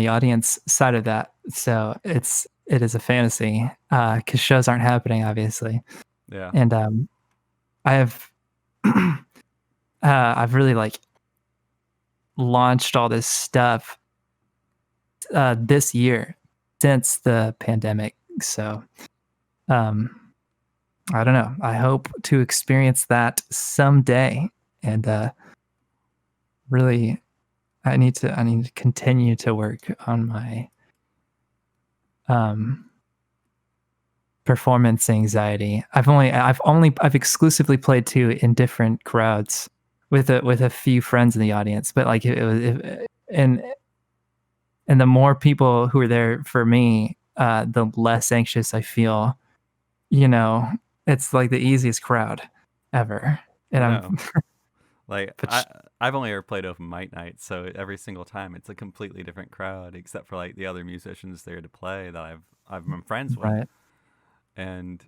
audience side of that, so it is a fantasy, because shows aren't happening, obviously. Yeah. And I have I've really like launched all this stuff this year since the pandemic. So I don't know. I hope to experience that someday, and really, I need to continue to work on my performance anxiety. I've exclusively played to in different crowds, with a few friends in the audience, but like it was, and the more people who are there for me, the less anxious I feel. You know, it's like the easiest crowd ever, and No. I'm. Like But I've only ever played open mic night, so every single time it's a completely different crowd, except for like the other musicians there to play that I've been friends with, right, and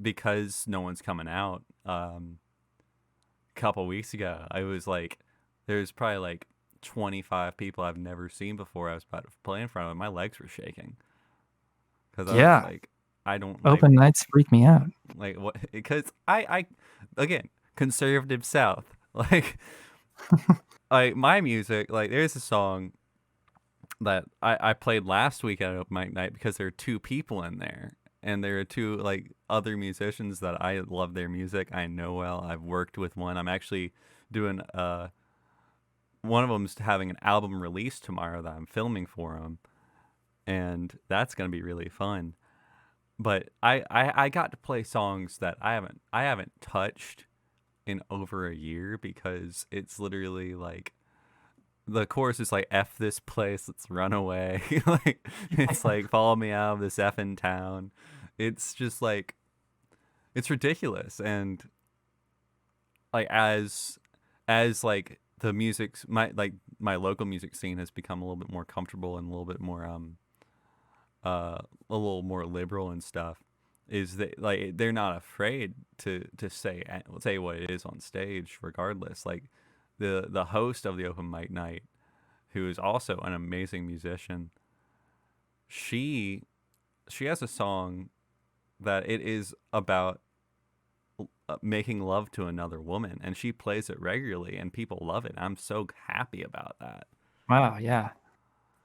because no one's coming out. A couple weeks ago, I was like, there's probably like 25 people I've never seen before. I was about to play in front of, and my legs were shaking because I was yeah, like, I don't open nights freak me out. like what because I again conservative South like. My music, like there's a song that I played last week at open mic night because there are two people in there, and there are two like other musicians that I love their music. I know well. I've worked with one. I'm actually doing one of them's having an album release tomorrow that I'm filming for him, and that's gonna be really fun. But I got to play songs that I haven't touched in over a year because it's literally like the chorus is like "F this place, let's run away." Like it's like "Follow me out of this effing town." It's just like it's ridiculous, and like as like the music's my local music scene has become a little bit more comfortable and a little bit more a little more liberal and stuff. Is that like they're not afraid to say what it is on stage, regardless. Like the host of the open mic night, who is also an amazing musician, she has a song that it is about making love to another woman, and she plays it regularly, and people love it. I'm so happy about that. Wow, yeah,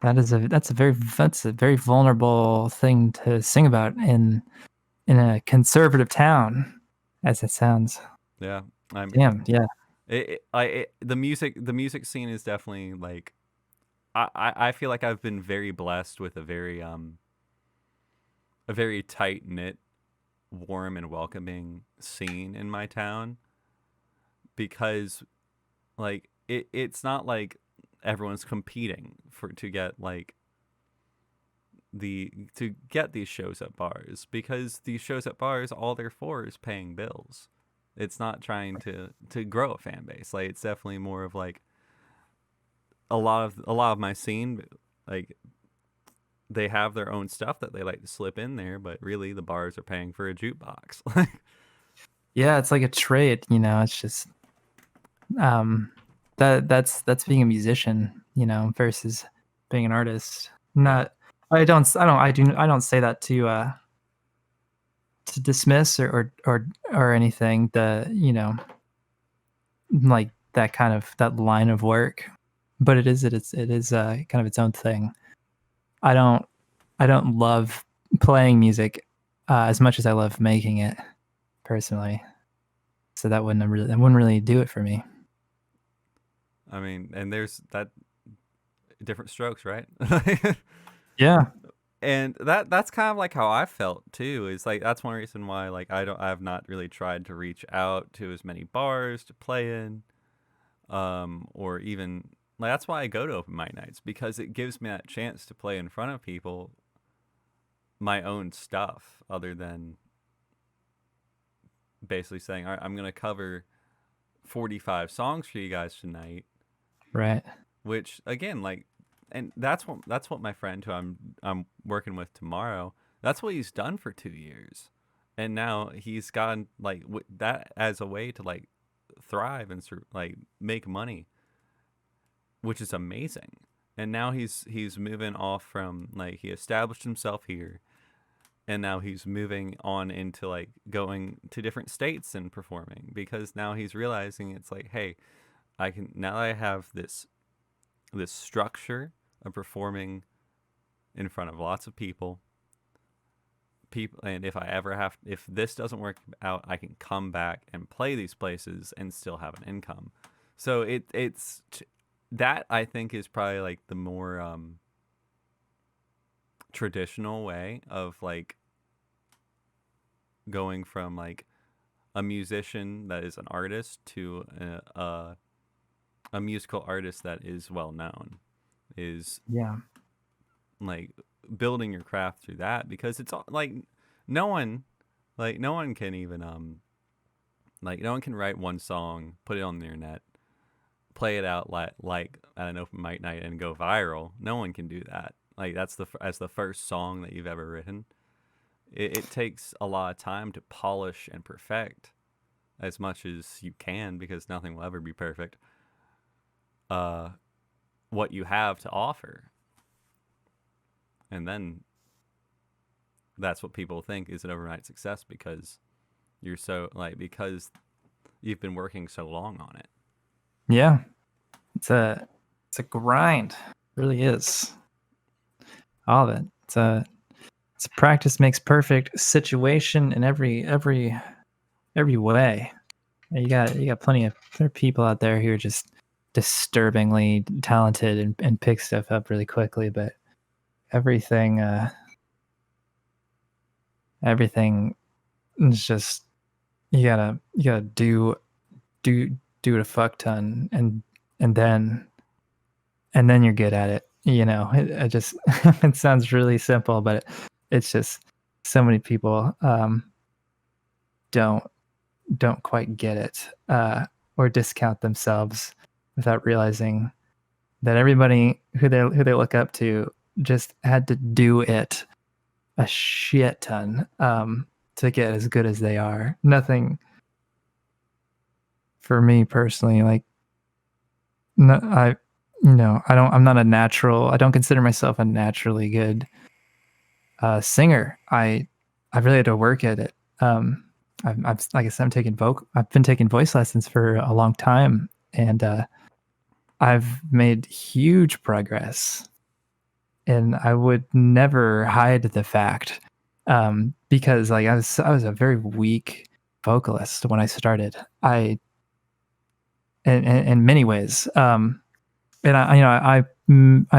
that's a very vulnerable thing to sing about in a conservative town, as it sounds. Yeah, I'm. Damn, yeah, The music scene is definitely like I feel like I've been very blessed with a very tight knit, warm and welcoming scene in my town, because like it's not like everyone's competing to get like to get these shows at bars, because these shows at bars, all they're for is paying bills. It's not trying to grow a fan base. Like it's definitely more of like a lot of my scene, like they have their own stuff that they like to slip in there, but really the bars are paying for a jukebox. yeah. It's like a trade, you know. It's just um, that's being a musician, you know, versus being an artist. Yeah. Not, I don't say that to dismiss or anything. The you know like that kind of that line of work, but it is kind of its own thing. I don't I don't love playing music as much as I love making it personally. So that wouldn't really do it for me. I mean, and there's that different strokes, right? Yeah. And that's kind of like how I felt too. Is like that's one reason why like I have not really tried to reach out to as many bars to play in, or even like that's why I go to open mic nights, because it gives me that chance to play in front of people my own stuff, other than basically saying, all right, I'm gonna cover 45 songs for you guys tonight, Right. which again, like, and that's what my friend who I'm working with tomorrow, that's what he's done for 2 years, and now he's gotten like that as a way to like thrive and like make money, which is amazing. And now he's moving off from like he established himself here, and now he's moving on into like going to different states and performing, because now he's realizing it's like, hey, I can now that I have this structure of performing in front of lots of people, and if this doesn't work out, I can come back and play these places and still have an income. So that I think is probably like the more traditional way of like going from like a musician that is an artist to a musical artist that is well known is Yeah. like building your craft through that, because it's all like no one can even no one can write one song, put it on the internet, play it out like at an open mic night and go viral. No one can do that. Like that's as the first song that you've ever written. It takes a lot of time to polish and perfect as much as you can, because nothing will ever be perfect. What you have to offer, and then that's what people think is an overnight success, because because you've been working so long on it. Yeah, it's a grind. It really is. All of it. It's a practice makes perfect situation in every way. You got plenty of there are people out there who are just disturbingly talented and pick stuff up really quickly, but everything is just you gotta do it a fuck ton, and then you're good at it. It just it sounds really simple, but it's just so many people don't quite get it, or discount themselves without realizing that everybody who they look up to just had to do it a shit ton to get as good as they are. Nothing for me personally, like no, I'm not a natural. I don't consider myself a naturally good singer. I really had to work at it. I've like I said, I've been taking voice lessons for a long time, and I've made huge progress. And I would never hide the fact, because like I was a very weak vocalist when I started. In many ways, and I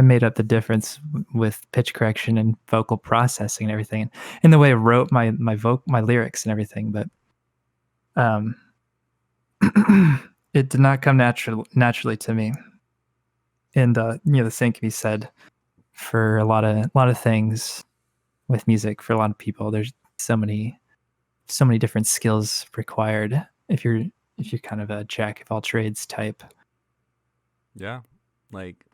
made up the difference with pitch correction and vocal processing and everything, and the way I wrote my lyrics and everything. But it did not come naturally to me. And the same can be said for a lot of things with music. For a lot of people, there's so many different skills required if you're kind of a jack of all trades type. Yeah, like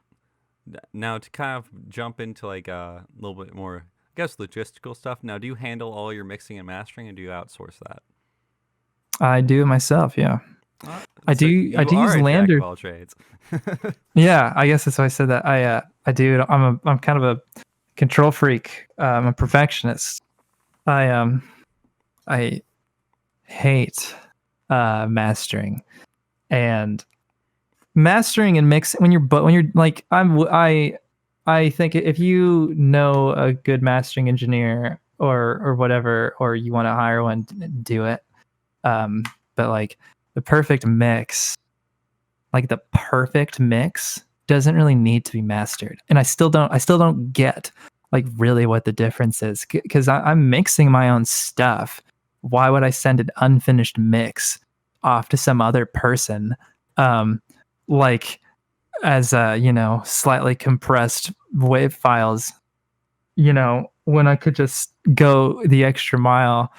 now to kind of jump into like a little bit more, I guess, logistical stuff. Now, do you handle all your mixing and mastering, and do you outsource that? I do it myself. Yeah. I do use Lander. Jack of all trades. Yeah, I guess that's why I said that. I do. I'm kind of a control freak. I'm a perfectionist. I hate mastering and mixing when you're like I think if you know a good mastering engineer or whatever, or you want to hire one, do it. But like the perfect mix doesn't really need to be mastered. And I still don't get like really what the difference is, because I'm mixing my own stuff. Why would I send an unfinished mix off to some other person, like as slightly compressed wave files, when I could just go the extra mile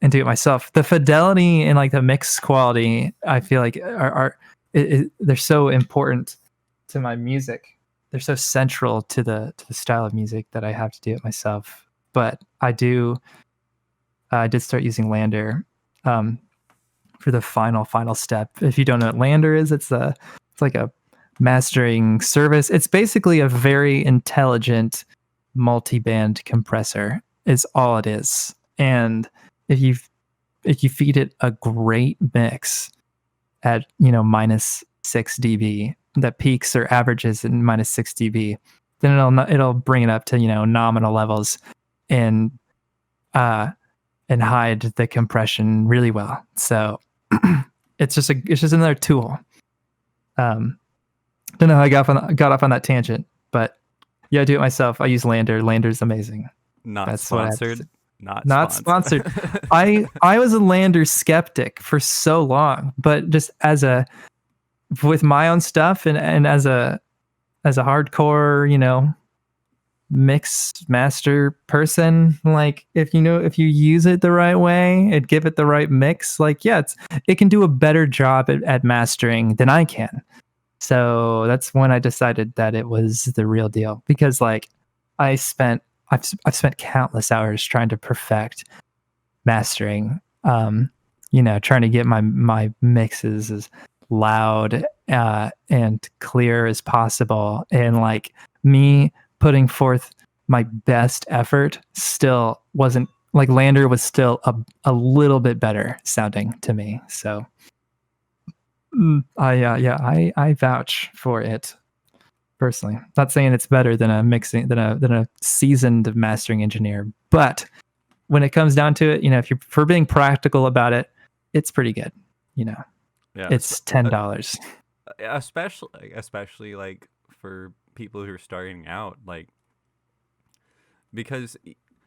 and do it myself? The fidelity and like the mix quality, I feel like they're so important to my music. They're so central to the style of music that I have to do it myself. But I did start using Lander for the final step. If you don't know what Lander is, it's like a mastering service. It's basically a very intelligent multi-band compressor is all it is. And if you feed it a great mix at minus 6 dB that peaks or averages in minus 6 dB, then it'll bring it up to nominal levels and hide the compression really well. So it's just another tool. Don't know how I got off on that tangent, but yeah, I do it myself. I use Lander. Lander's amazing. Not sponsored. Not sponsored. I was a Lander skeptic for so long, but just with my own stuff and as a hardcore, mix master person, like if you use it the right way and give it the right mix, like it can do a better job at mastering than I can. So that's when I decided that it was the real deal, because like I've spent countless hours trying to perfect mastering, trying to get my mixes as loud and clear as possible, and like me putting forth my best effort still wasn't, like, Lander was still a little bit better sounding to me. So I vouch for it personally. Not saying it's better than a seasoned mastering engineer, but when it comes down to it, if you're for being practical about it, it's pretty good. Yeah, it's $10. Especially like for people who are starting out, like, because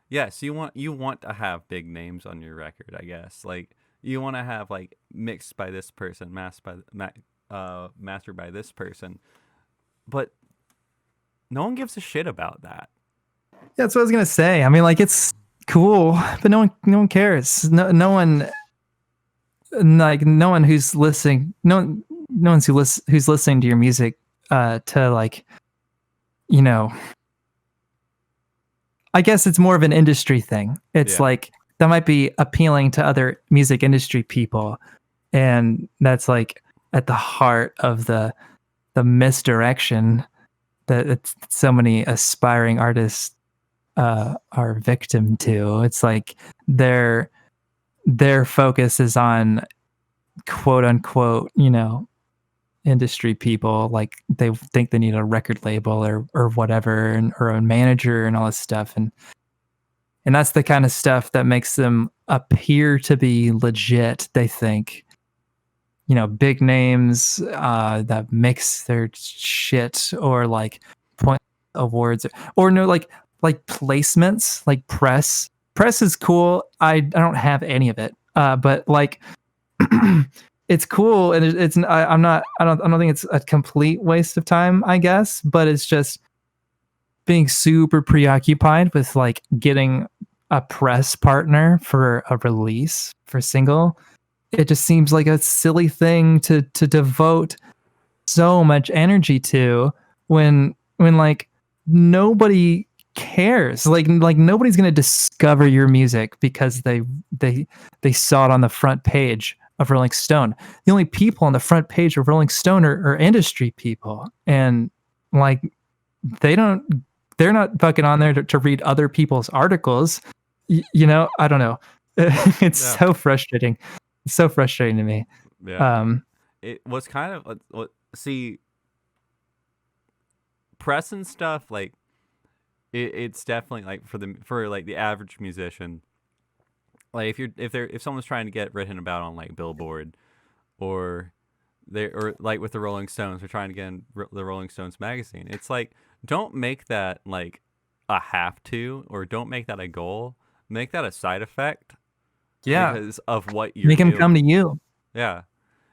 yes, you want to have big names on your record, I guess. Like, you want to have like mixed by this person, mastered by this person, but no one gives a shit about that. Yeah, that's what I was gonna say. I mean, like, it's cool, but no one cares. No one, like, no one who's listening, who's listening to your music to, like, I guess it's more of an industry thing. It's like that might be appealing to other music industry people, and that's like at the heart of the misdirection that so many aspiring artists are victim to. It's like their focus is on quote unquote, industry people. Like, they think they need a record label or whatever, or a manager and all this stuff, and that's the kind of stuff that makes them appear to be legit. They think, big names that mix their shit, or like point awards, or no, like placements, like press is cool. I don't have any of it, but like it's cool, and I don't think it's a complete waste of time, I guess, but it's just being super preoccupied with like getting a press partner for a release for single. It just seems like a silly thing to devote so much energy to when like nobody cares. Like nobody's gonna discover your music because they saw it on the front page of Rolling Stone. The only people on the front page of Rolling Stone are industry people, and like they're not fucking on there to read other people's articles. I don't know. It's so frustrating. It's so frustrating to me. Yeah. It was kind of see, press and stuff, like it's definitely like for like the average musician. Like if someone's trying to get written about on like Billboard, or like with the Rolling Stones, they're trying to get in the Rolling Stones magazine. It's like, don't make that like a have to, or don't make that a goal. Make that a side effect. Yeah, because of what you're make them doing. come to you. Yeah,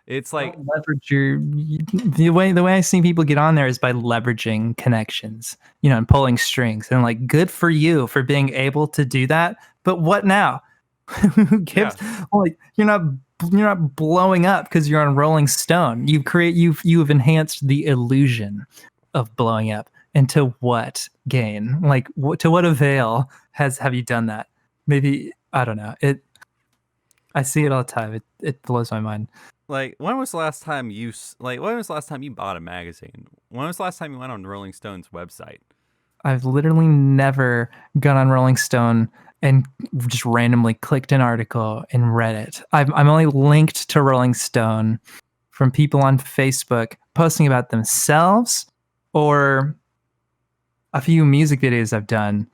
it's like leverage the way I see people get on there is by leveraging connections, and pulling strings. And like, good for you for being able to do that. But what now? Who gives? Yeah. Like, you're not blowing up because you're on Rolling Stone. You've enhanced the illusion of blowing up. And to what gain? Like, to what avail have you done that? Maybe, I don't know. I see it all the time. It blows my mind. Like, when was the last time you bought a magazine? When was the last time you went on Rolling Stone's website? I've literally never gone on Rolling Stone and just randomly clicked an article and read it. I'm only linked to Rolling Stone from people on Facebook posting about themselves, or a few music videos I've done.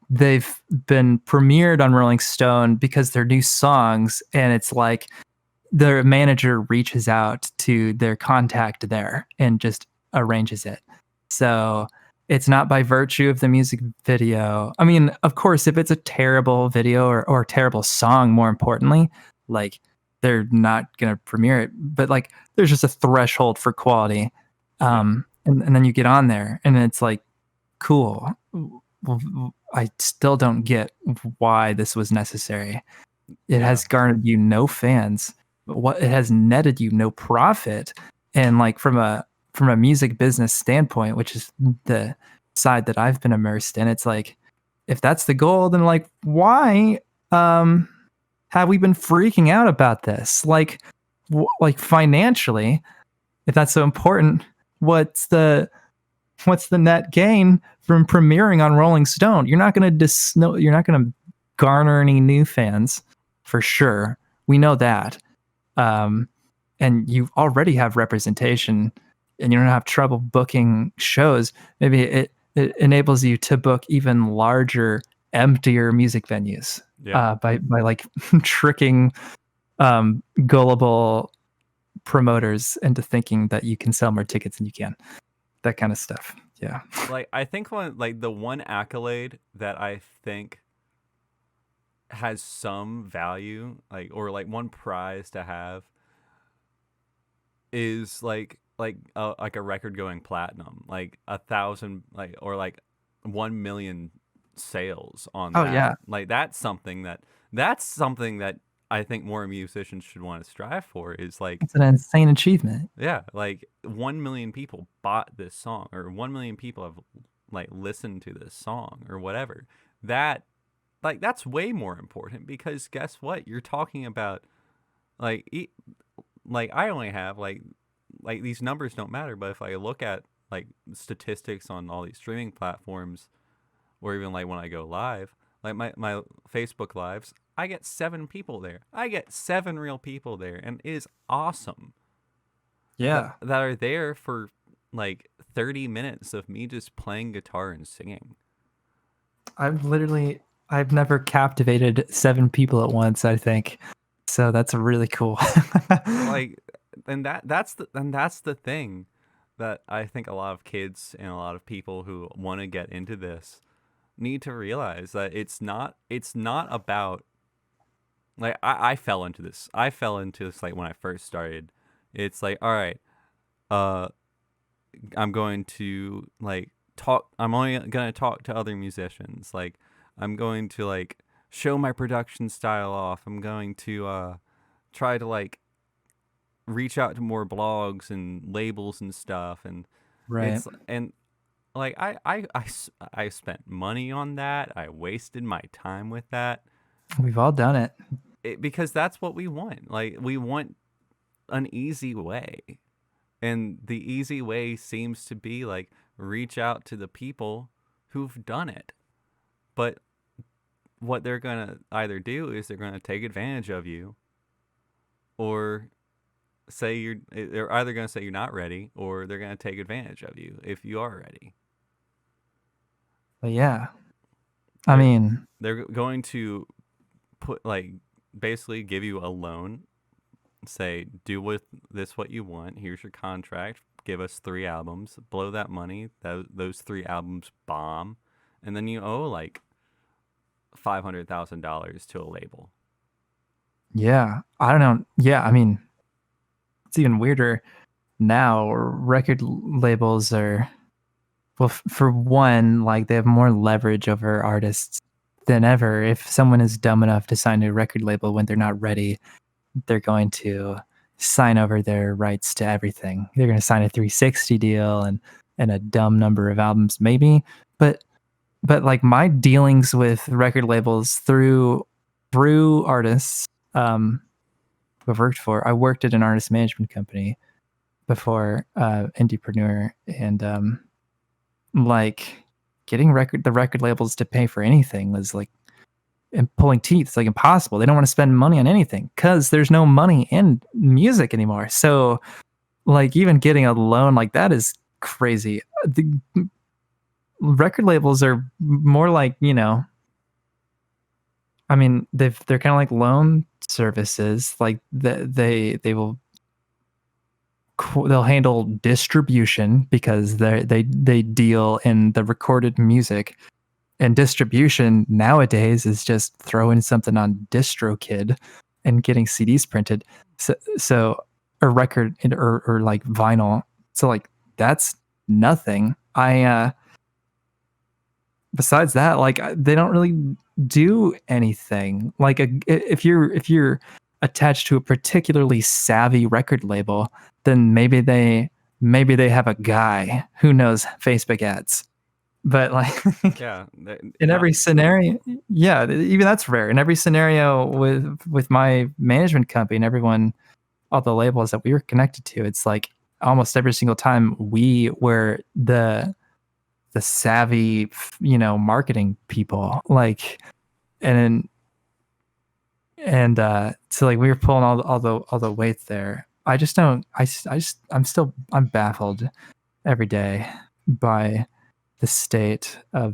They've been premiered on Rolling Stone because they're new songs, and it's like their manager reaches out to their contact there and just arranges it. So it's not by virtue of the music video. I mean, of course, if it's a terrible video or a terrible song, more importantly, like they're not gonna premiere it. But like, there's just a threshold for quality, and then you get on there, and it's like, cool. I still don't get why this was necessary. It has garnered you no fans. What it has netted you no profit. And like from a music business standpoint, which is the side that I've been immersed in, it's like, if that's the goal, then like why have we been freaking out about this? Like like financially, if that's so important, what's the net gain from premiering on Rolling Stone? You're not going to you're not going to garner any new fans for sure. We know that. And you already have representation and you don't have trouble booking shows. Maybe it enables you to book even larger, emptier music venues by like tricking gullible promoters into thinking that you can sell more tickets than you can. That kind of stuff. Yeah. Like, I think the one accolade that I think has some value, like, or like one prize to have, is like a record going platinum, like 1,000, like, or like 1 million sales on that. Yeah. Like that's something that I think more musicians should want to strive for. Is like, it's an insane achievement. Yeah, like 1 million people bought this song, or 1 million people have like listened to this song, or whatever. That, like, that's way more important, because guess what? You're talking about like I only have like these numbers don't matter, but if I look at like statistics on all these streaming platforms, or even like when I go live, like my Facebook lives, I get 7 people there. I get 7 real people there, and it is awesome. Yeah. That are there for like 30 minutes of me just playing guitar and singing. I've never captivated 7 people at once, I think. So that's really cool. Like, and that's the thing that I think a lot of kids and a lot of people who want to get into this need to realize, that it's not about, like, I fell into this like when I first started. It's like, all right, I'm going to like I'm only gonna talk to other musicians. Like, I'm going to like show my production style off. I'm going to try to like reach out to more blogs and labels and stuff. And right. And like I spent money on that. I wasted my time with that. We've all done it. Because that's what we want. Like, we want an easy way. And the easy way seems to be like, reach out to the people who've done it. But what they're going to either do is they're going to take advantage of you, or they're either going to say you're not ready, or they're going to take advantage of you if you are ready. But yeah. I mean, they're going to put like basically give you a loan, say, do with this what you want, here's your contract, give us 3 albums, blow that money, those 3 albums bomb, and then you owe like $500,000 to a label. Yeah, I don't know. Yeah, I mean, it's even weirder now. Record labels are, well, for one, like, they have more leverage over artists than ever. If someone is dumb enough to sign a record label when they're not ready, they're going to sign over their rights to everything. They're going to sign a 360 deal and a dumb number of albums, maybe. But like, my dealings with record labels through artists who I've worked for. I worked at an artist management company before, Indiepreneur, and like, getting the record labels to pay for anything was like, and pulling teeth. It's like impossible. They don't want to spend money on anything because there's no money in music anymore. So like, even getting a loan like that is crazy. The record labels are more like, I mean, they're kind of like loan services. Like, they will they'll handle distribution because they deal in the recorded music, and distribution nowadays is just throwing something on DistroKid and getting CDs printed. So a record or like vinyl. So like that's nothing. Besides that, like they don't really do anything. Like if you're attached to a particularly savvy record label, then maybe they have a guy who knows Facebook ads. But like Yeah. in every scenario, yeah, even that's rare. In every scenario with my management company and everyone, all the labels that we were connected to, it's like almost every single time we were the savvy, marketing people, like, and so like we were pulling all the weight there. I just don't. I'm baffled every day by the state of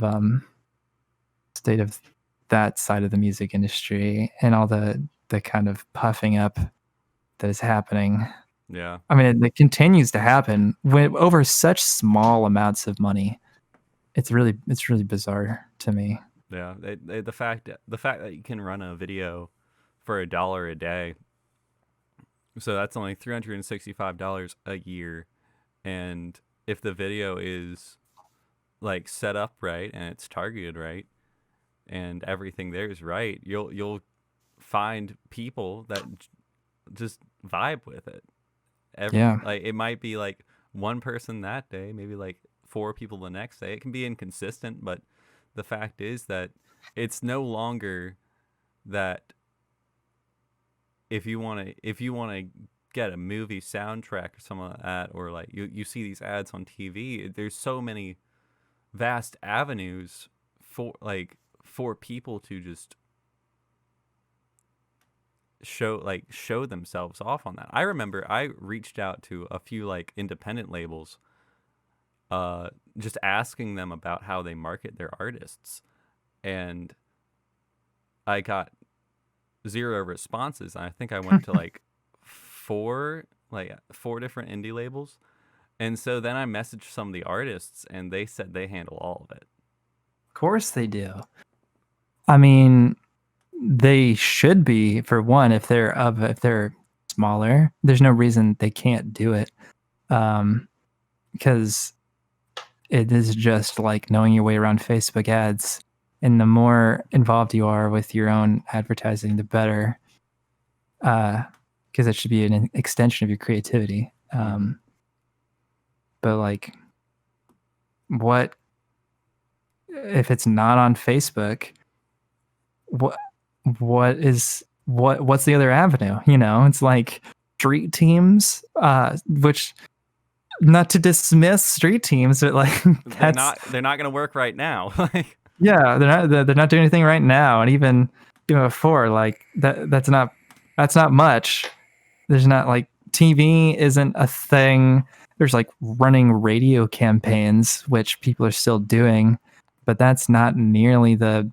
that side of the music industry and all the kind of puffing up that is happening. Yeah. I mean, it continues to happen over such small amounts of money. It's really bizarre to me. Yeah, the fact that you can run a video for $1 a day, so that's only $365 a year, and if the video is like set up right and it's targeted right, and everything there is right, you'll find people that just vibe with it. Yeah. Like it might be like one person that day, maybe like 4 people the next day. It can be inconsistent, but the fact is that it's no longer that if you want to get a movie soundtrack or something like that, or like you see these ads on TV, there's so many vast avenues for people to just show themselves off on that. I remember I reached out to a few like independent labels, just asking them about how they market their artists, and I got 0 responses. I think I went to like four different indie labels, and so then I messaged some of the artists, and they said they handle all of it. Of course they do. I mean, they should be, for one. If they're smaller, there's no reason they can't do it, because it is just like knowing your way around Facebook ads, and the more involved you are with your own advertising, the better, because it should be an extension of your creativity. But like, what if it's not on Facebook? What's the other avenue? It's like street teams, which, not to dismiss street teams, but like they're not going to work right now. Yeah, they're not doing anything right now, and even before, like that's not much. There's not, like, TV isn't a thing. There's like running radio campaigns, which people are still doing, but that's not nearly the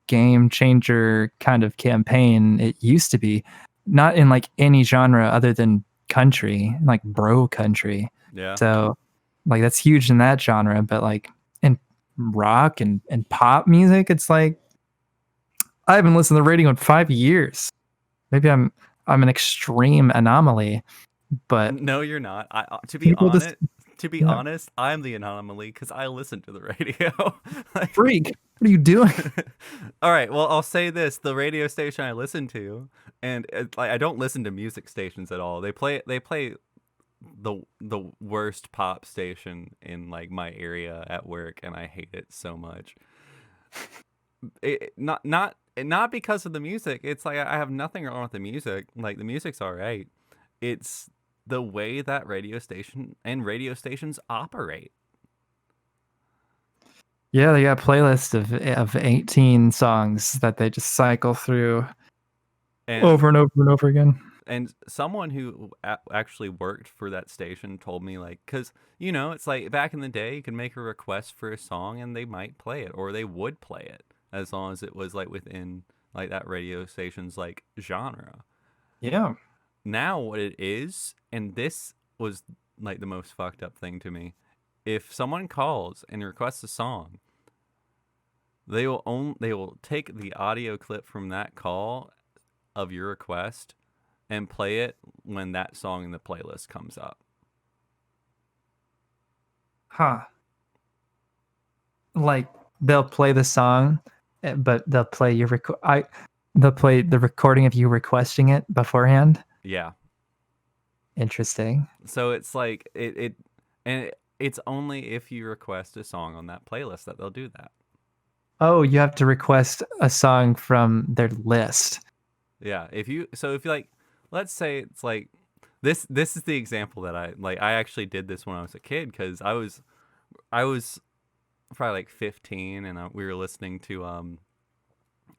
game changer kind of campaign it used to be. Not in like any genre other than country, like bro country. Yeah. So like that's huge in that genre, but like in rock and pop music, it's like I haven't listened to the radio in 5 years. Maybe I'm an extreme anomaly, but no, you're not. To be honest, I'm the anomaly because I listen to the radio. Like, freak, what are you doing? All right, well, I'll say this: the radio station I listen to, and like I don't listen to music stations at all. They play the worst pop station in like my area at work, and I hate it so much. Not because of the music. It's like I have nothing wrong with the music. Like the music's all right. It's the way that radio stations operate. Yeah, they got a playlist of 18 songs that they just cycle through over and over and over again. And someone who actually worked for that station told me, like, because, it's like back in the day, you could make a request for a song and they might play it, or they would play it as long as it was like within like that radio station's like genre. Yeah. now what it is, and this was like the most fucked up thing to me. If someone calls and requests a song, they will take the audio clip from that call of your request and play it when that song in the playlist comes up. Huh. Like they'll play the song, but they'll play they'll play the recording of you requesting it beforehand. Yeah. Interesting. So it's like it's only if you request a song on that playlist that they'll do that. Oh, you have to request a song from their list. Yeah, if you like, let's say it's like this is the example that I actually did this when I was a kid, because I was probably like 15, and we were listening to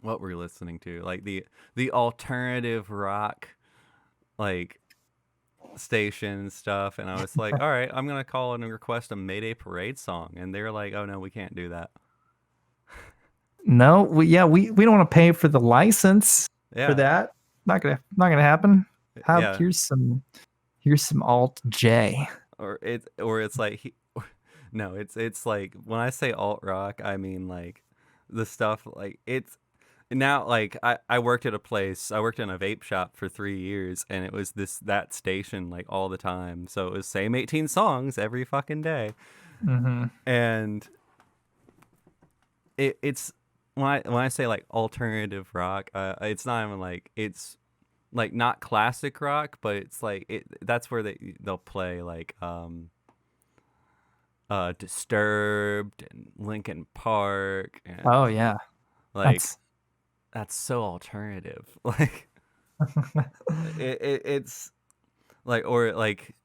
what were we listening to, like the alternative rock like station and stuff, and I was like, all right, I'm gonna call and request a Mayday Parade song, and they were like, oh no, we can't do that. No, we don't want to pay for the license for Yeah. that. Not gonna happen. Yeah. Here's some alt J. Or it's like no, it's like, when I say alt rock, I mean like the stuff, like it's now, like I worked at a place, I worked in a vape shop for 3 years, and it was that station like all the time, so it was same 18 songs every fucking day. Mm-hmm. And it's when I say like alternative rock, it's not even like, it's like not classic rock, but it's like that's where they'll play like Disturbed and Linkin Park, and Oh yeah, like that's so alternative. Like it's like, or like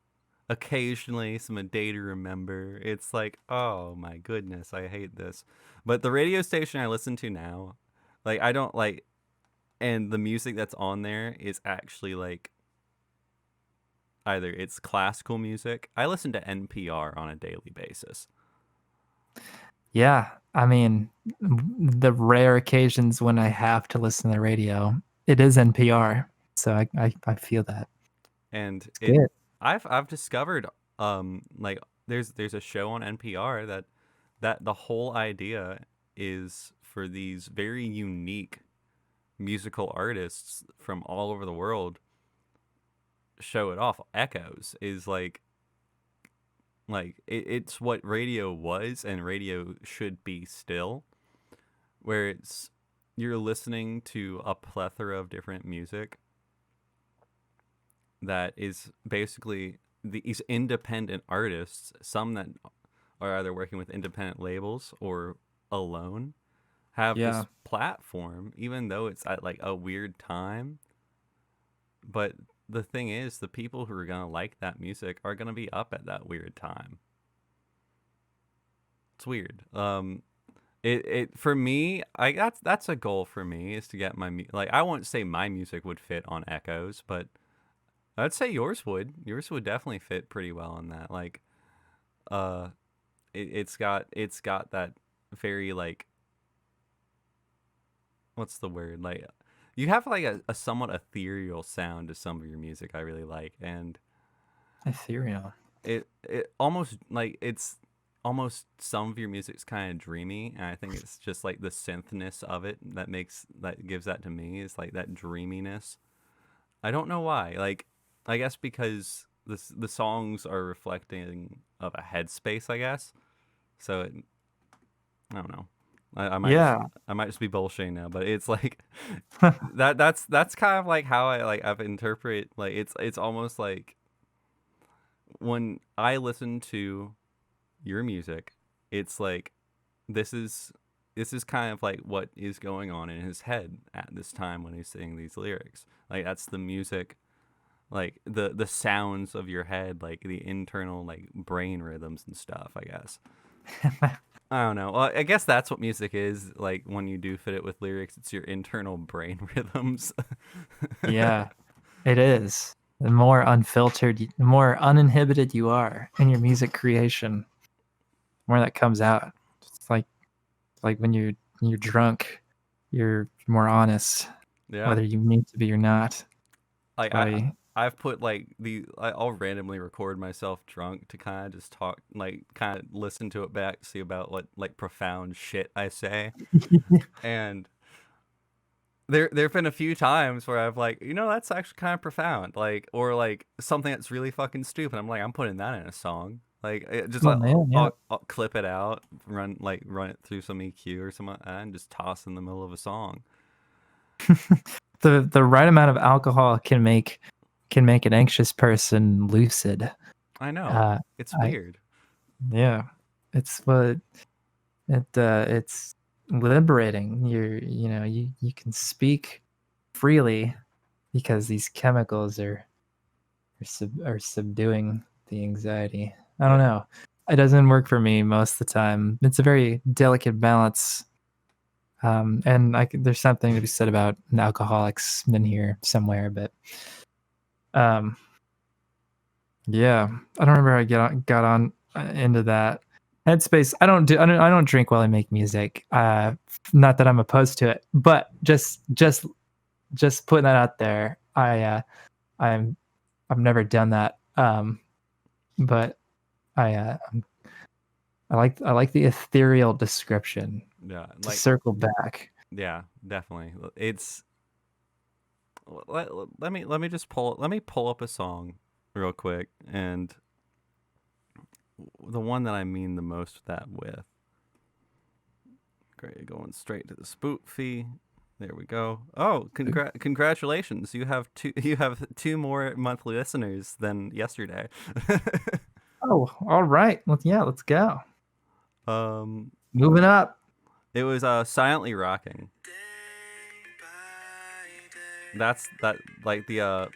occasionally some A Day to Remember. It's like, oh my goodness, I hate this. But the radio station I listen to now, like I don't like, and the music that's on there is actually like, either it's classical music. I listen to NPR on a daily basis. yeah. I mean, the rare occasions when I have to listen to the radio, it is NPR. So I feel that. And Good. I've discovered like there's a show on NPR that the whole idea is for these very unique musical artists from all over the world show it off. Echoes is like it's what radio was and radio should be still, where it's, you're listening to a plethora of different music that is basically these independent artists, some that are either working with independent labels or alone, have this platform, even though it's at like a weird time. But the thing is, the people who are gonna like that music are gonna be up at that weird time. It's weird. It for me, that's a goal for me, is to get like, I won't say my music would fit on Echoes, but I'd say yours would. Yours would definitely fit pretty well on that. Like, it's got that very like, what's the word? Like, you have like a somewhat ethereal sound to some of your music I really like, and Ethereal. It almost like, it's almost, some of your music's kind of dreamy, and I think it's just like the synthness of it that gives that to me, is like that dreaminess. I don't know why. Like, I guess because the songs are reflecting of a headspace, I guess. So I don't know. I might just be bullshitting now, but it's like that's kind of like how I've interpreted, like it's almost like when I listen to your music, it's like this is kind of like what is going on in his head at this time when he's saying these lyrics. Like, that's the music, like the sounds of your head, like the internal like brain rhythms and stuff, I guess. I don't know. Well, I guess that's what music is. Like, when you do fit it with lyrics, it's your internal brain rhythms. Yeah, it is. The more unfiltered, the more uninhibited you are in your music creation, the more that comes out. It's like when you're drunk, you're more honest, Yeah. whether you need to be or not. Like, I've put like I'll randomly record myself drunk to kind of just talk, like kind of listen to it back, see about what like profound shit I say. And there've been a few times where I've like, that's actually kind of profound, like, or like something that's really fucking stupid. I'm like, I'm putting that in a song. Like, just Oh like man, yeah. I'll clip it out, run it through some EQ or something, and just toss in the middle of a song. The right amount of alcohol can make an anxious person lucid. I know, Uh, it's I weird. yeah, it's what it's liberating. You can speak freely because these chemicals are subduing the anxiety. I don't Yeah, know. It doesn't work for me most of the time. It's a very delicate balance. And there's something to be said about an alcoholics in here somewhere, but um, yeah, I don't remember how I got on into that headspace. I don't drink while I make music. Not that I'm opposed to it, but just putting that out there. I've never done that. But I'm I like the ethereal description. yeah, To like, circle back. yeah, definitely. It's let me pull up a song real quick, and the one that I mean the most that with. Great, going straight to the spoofy. There we go. Oh, congratulations! You have two more monthly listeners than yesterday. Oh, all right. Let's go. um, Moving up. it was silently rocking. That's that like the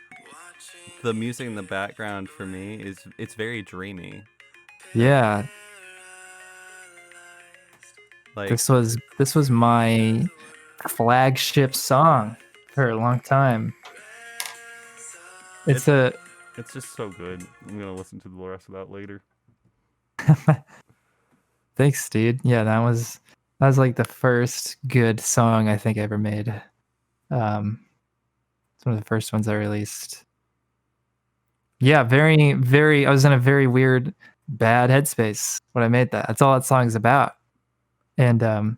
music in the background for me it's very dreamy. Yeah. Like, This was my flagship song for a long time. it's It's a it's just so good. I'm gonna listen to the rest of that later. Thanks, dude. Yeah, that was like the first good song I think I ever made. It's one of the first ones I released. Yeah, very, very. I was in a very weird, bad headspace when I made that. That's all that song's about. And that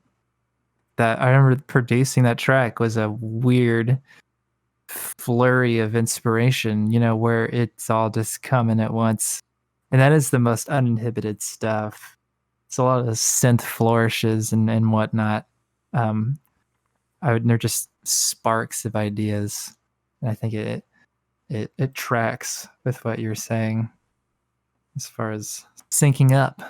I remember producing that track was a weird flurry of inspiration. Where it's all just coming at once, and that is the most uninhibited stuff. It's a lot of synth flourishes and whatnot. Um, they're just sparks of ideas, and I think it tracks with what you're saying as far as syncing up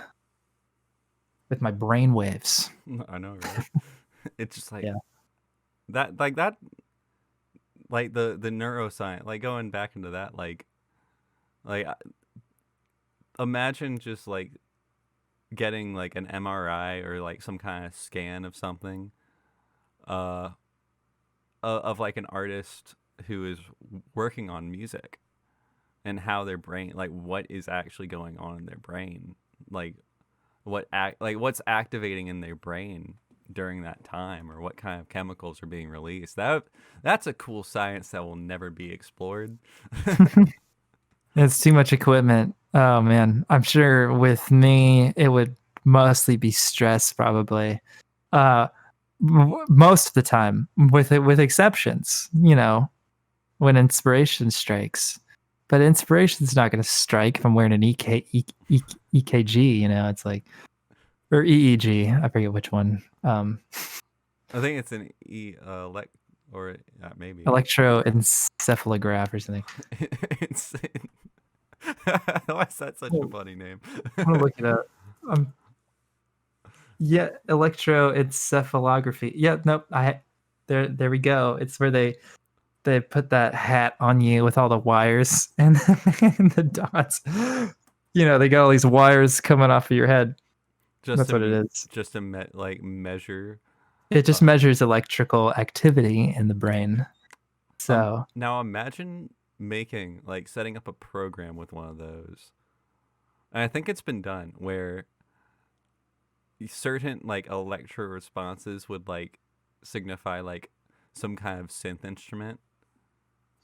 with my brain waves. I know, right? It's just like Yeah. that like the neuroscience, like going back into that, like imagine just like getting like an MRI or like some kind of scan of something uh of like an artist who is working on music, and how their brain, like what is actually going on in their brain, like what's activating in their brain during that time, or what kind of chemicals are being released. That's a cool science that will never be explored. It's too much equipment. Oh man, I'm sure with me it would mostly be stress probably. Uh Most of the time, with exceptions, when inspiration strikes. But inspiration's not going to strike if I'm wearing an EKG, it's like, or EEG, I forget which one. I think it's an or maybe Electroencephalograph or something. it's why is that such a Oh, funny name? I'm gonna look it up. Um, yeah, electroencephalography. Yeah, nope. There we go. It's where they put that hat on you with all the wires and, and the dots. They got all these wires coming off of your head. just That's what it to is. just to like measure. It just uh, measures electrical activity in the brain. So, Now imagine making, like, setting up a program with one of those. And I think it's been done where certain like electro responses would like signify like some kind of synth instrument,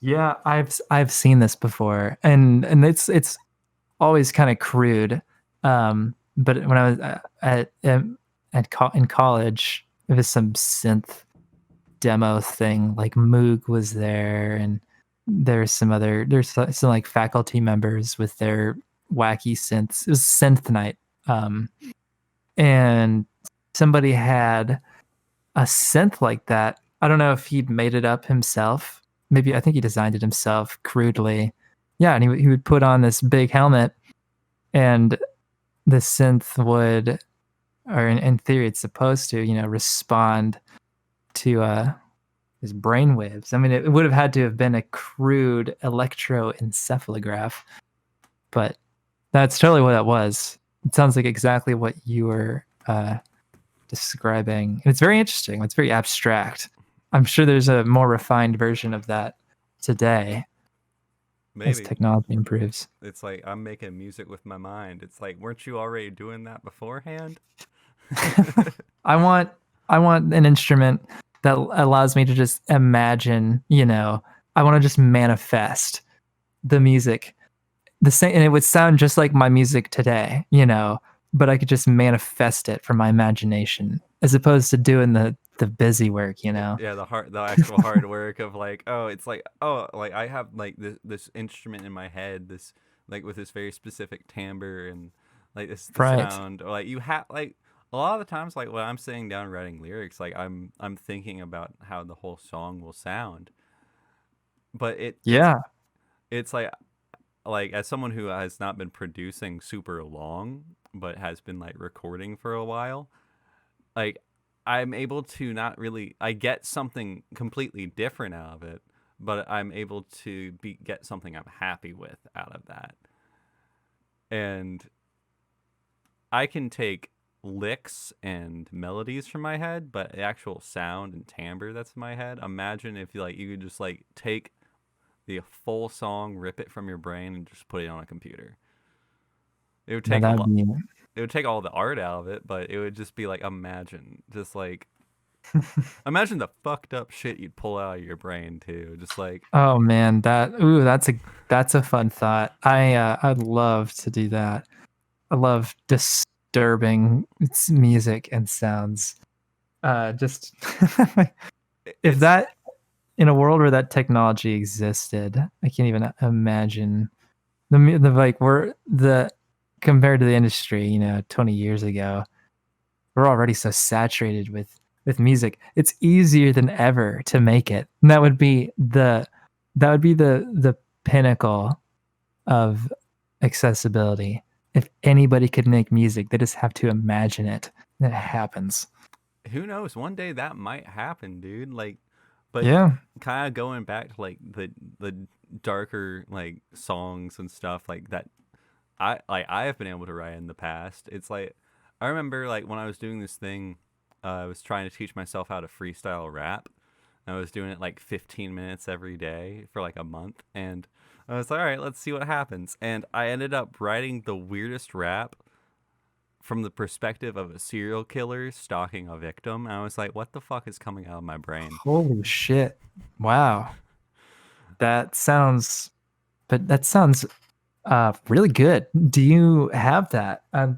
Yeah, I've seen this before, and it's always kind of crude. But when I was in college, it was some synth demo thing. Like Moog was there, and there's some like faculty members with their wacky synths. It was synth night, um, and somebody had a synth like that. I don't know if he'd made it up himself. Maybe I think he designed it himself crudely. Yeah, and he would put on this big helmet, and the synth would, or in theory, it's supposed to, respond to his brain waves. I mean, it would have had to have been a crude electroencephalograph, but that's totally what that was. It sounds like exactly what you were describing. And it's very interesting. It's very abstract. I'm sure there's a more refined version of that today as Maybe. technology improves. It's like I'm making music with my mind. It's like, weren't you already doing that beforehand? I want an instrument that allows me to just imagine, I want to just manifest the music. The same, and it would sound just like my music today, but I could just manifest it from my imagination as opposed to doing the busy work, Yeah, the actual hard work of like, oh, it's like, oh, like I have like this instrument in my head, this like with this very specific timbre and like this the Right. sound, or like you have like a lot of the times like when I'm sitting down writing lyrics, like I'm thinking about how the whole song will sound, but Yeah. it's like as someone who has not been producing super long but has been like recording for a while, like I'm able to not really I get something completely different out of it, but I'm able to get something I'm happy with out of that. And I can take licks and melodies from my head, but the actual sound and timbre that's in my head, imagine if you could just like take the full song, rip it from your brain and just put it on a computer. It would Now take a that'd lot. be It would take all the art out of it, but it would just be like imagine the fucked up shit you'd pull out of your brain too. Just like Oh man, that's a fun thought. I'd love to do that. I love disturbing music and sounds. Just if it's that in a world where that technology existed, I can't even imagine the like we're the compared to the industry, 20 years ago, we're already so saturated with music. It's easier than ever to make it. And that would be the pinnacle of accessibility. If anybody could make music, they just have to imagine it. And it happens. who knows? One day that might happen, dude. Like, but Yeah. kind of going back to like the darker like songs and stuff like that. I have been able to write in the past. It's like I remember like when I was doing this thing, I was trying to teach myself how to freestyle rap. I was doing it like 15 minutes every day for like a month, and I was like, all right, let's see what happens. And I ended up writing the weirdest rap from the perspective of a serial killer stalking a victim. And I was like, what the fuck is coming out of my brain? Holy shit. Wow. That sounds but that sounds really good. Do you have that? I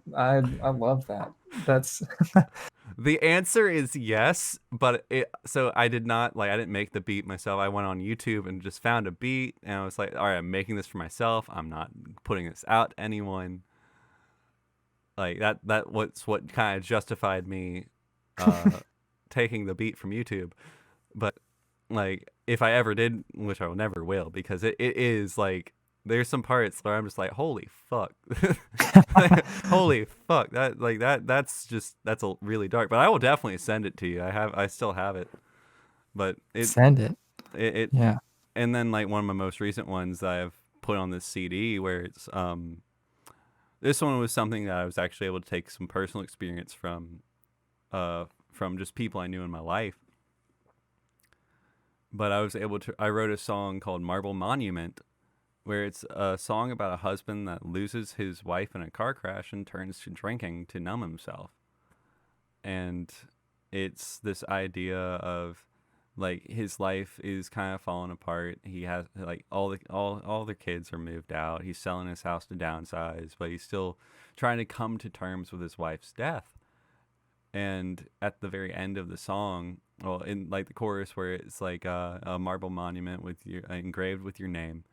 love that. That's The answer is yes, but I did not like I didn't make the beat myself. I went on YouTube and just found a beat and I was like, all right, I'm making this for myself. I'm not putting this out to anyone. Like that what's what kind of justified me uh taking the beat from YouTube. But like if I ever did, which I never will, because it is like there's some parts where I'm just like, holy fuck. Holy fuck. That's a really dark. But I will definitely send it to you. I still have it. But send it. it Yeah. and then like one of my most recent ones that I've put on this CD where it's this one was something that I was actually able to take some personal experience from just people I knew in my life. But I wrote a song called Marble Monument, where it's a song about a husband that loses his wife in a car crash and turns to drinking to numb himself. And it's this idea of like his life is kind of falling apart. He has like all the kids are moved out. He's selling his house to downsize, but he's still trying to come to terms with his wife's death. And at the very end of the song, well, in like the chorus where it's like a marble monument with your engraved with your name,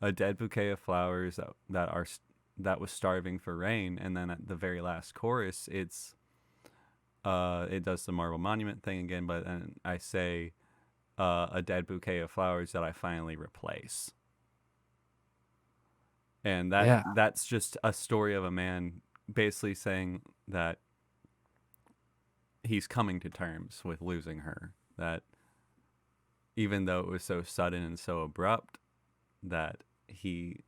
a dead bouquet of flowers that was starving for rain, and then at the very last chorus, it does the marble monument thing again, but then I say a dead bouquet of flowers that I finally replace. And that's just a story of a man basically saying that he's coming to terms with losing her. That even though it was so sudden and so abrupt, that he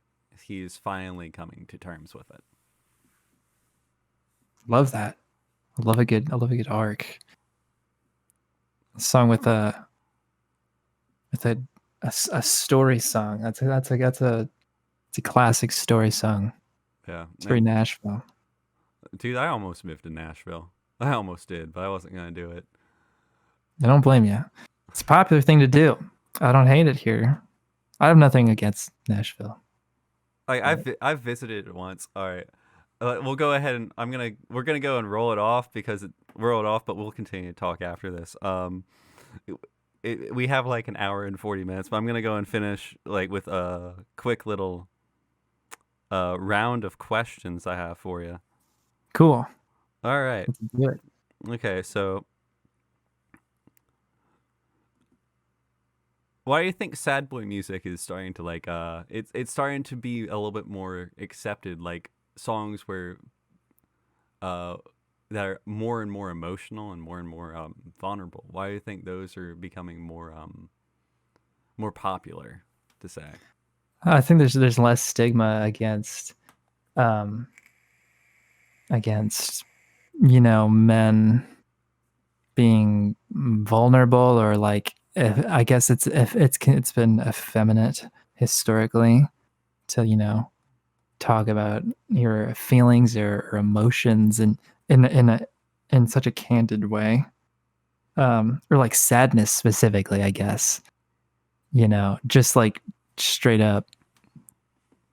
is finally coming to terms with it. Love that. I love a good arc. A song with a story song. That's a classic story song. Yeah, it's very Nashville. Dude, I almost moved to Nashville. I almost did, but I wasn't gonna do it. I don't blame you. It's a popular thing to do. I don't hate it here. I have nothing against Nashville. I've visited it once. All right, we'll go ahead and we're gonna go and roll it off but we'll continue to talk after this. We have like an hour and 40 minutes, but I'm gonna go and finish like with a quick little round of questions I have for you. Cool. All right. Let's do it. Okay, so why do you think sad boy music is starting to like it's starting to be a little bit more accepted, like songs where that are more and more emotional and more vulnerable? Why do you think those are becoming more popular to say? I think there's less stigma against men being vulnerable, or like I guess it's been effeminate historically to talk about your feelings or emotions and in such a candid way, or like sadness specifically, I guess, just like straight up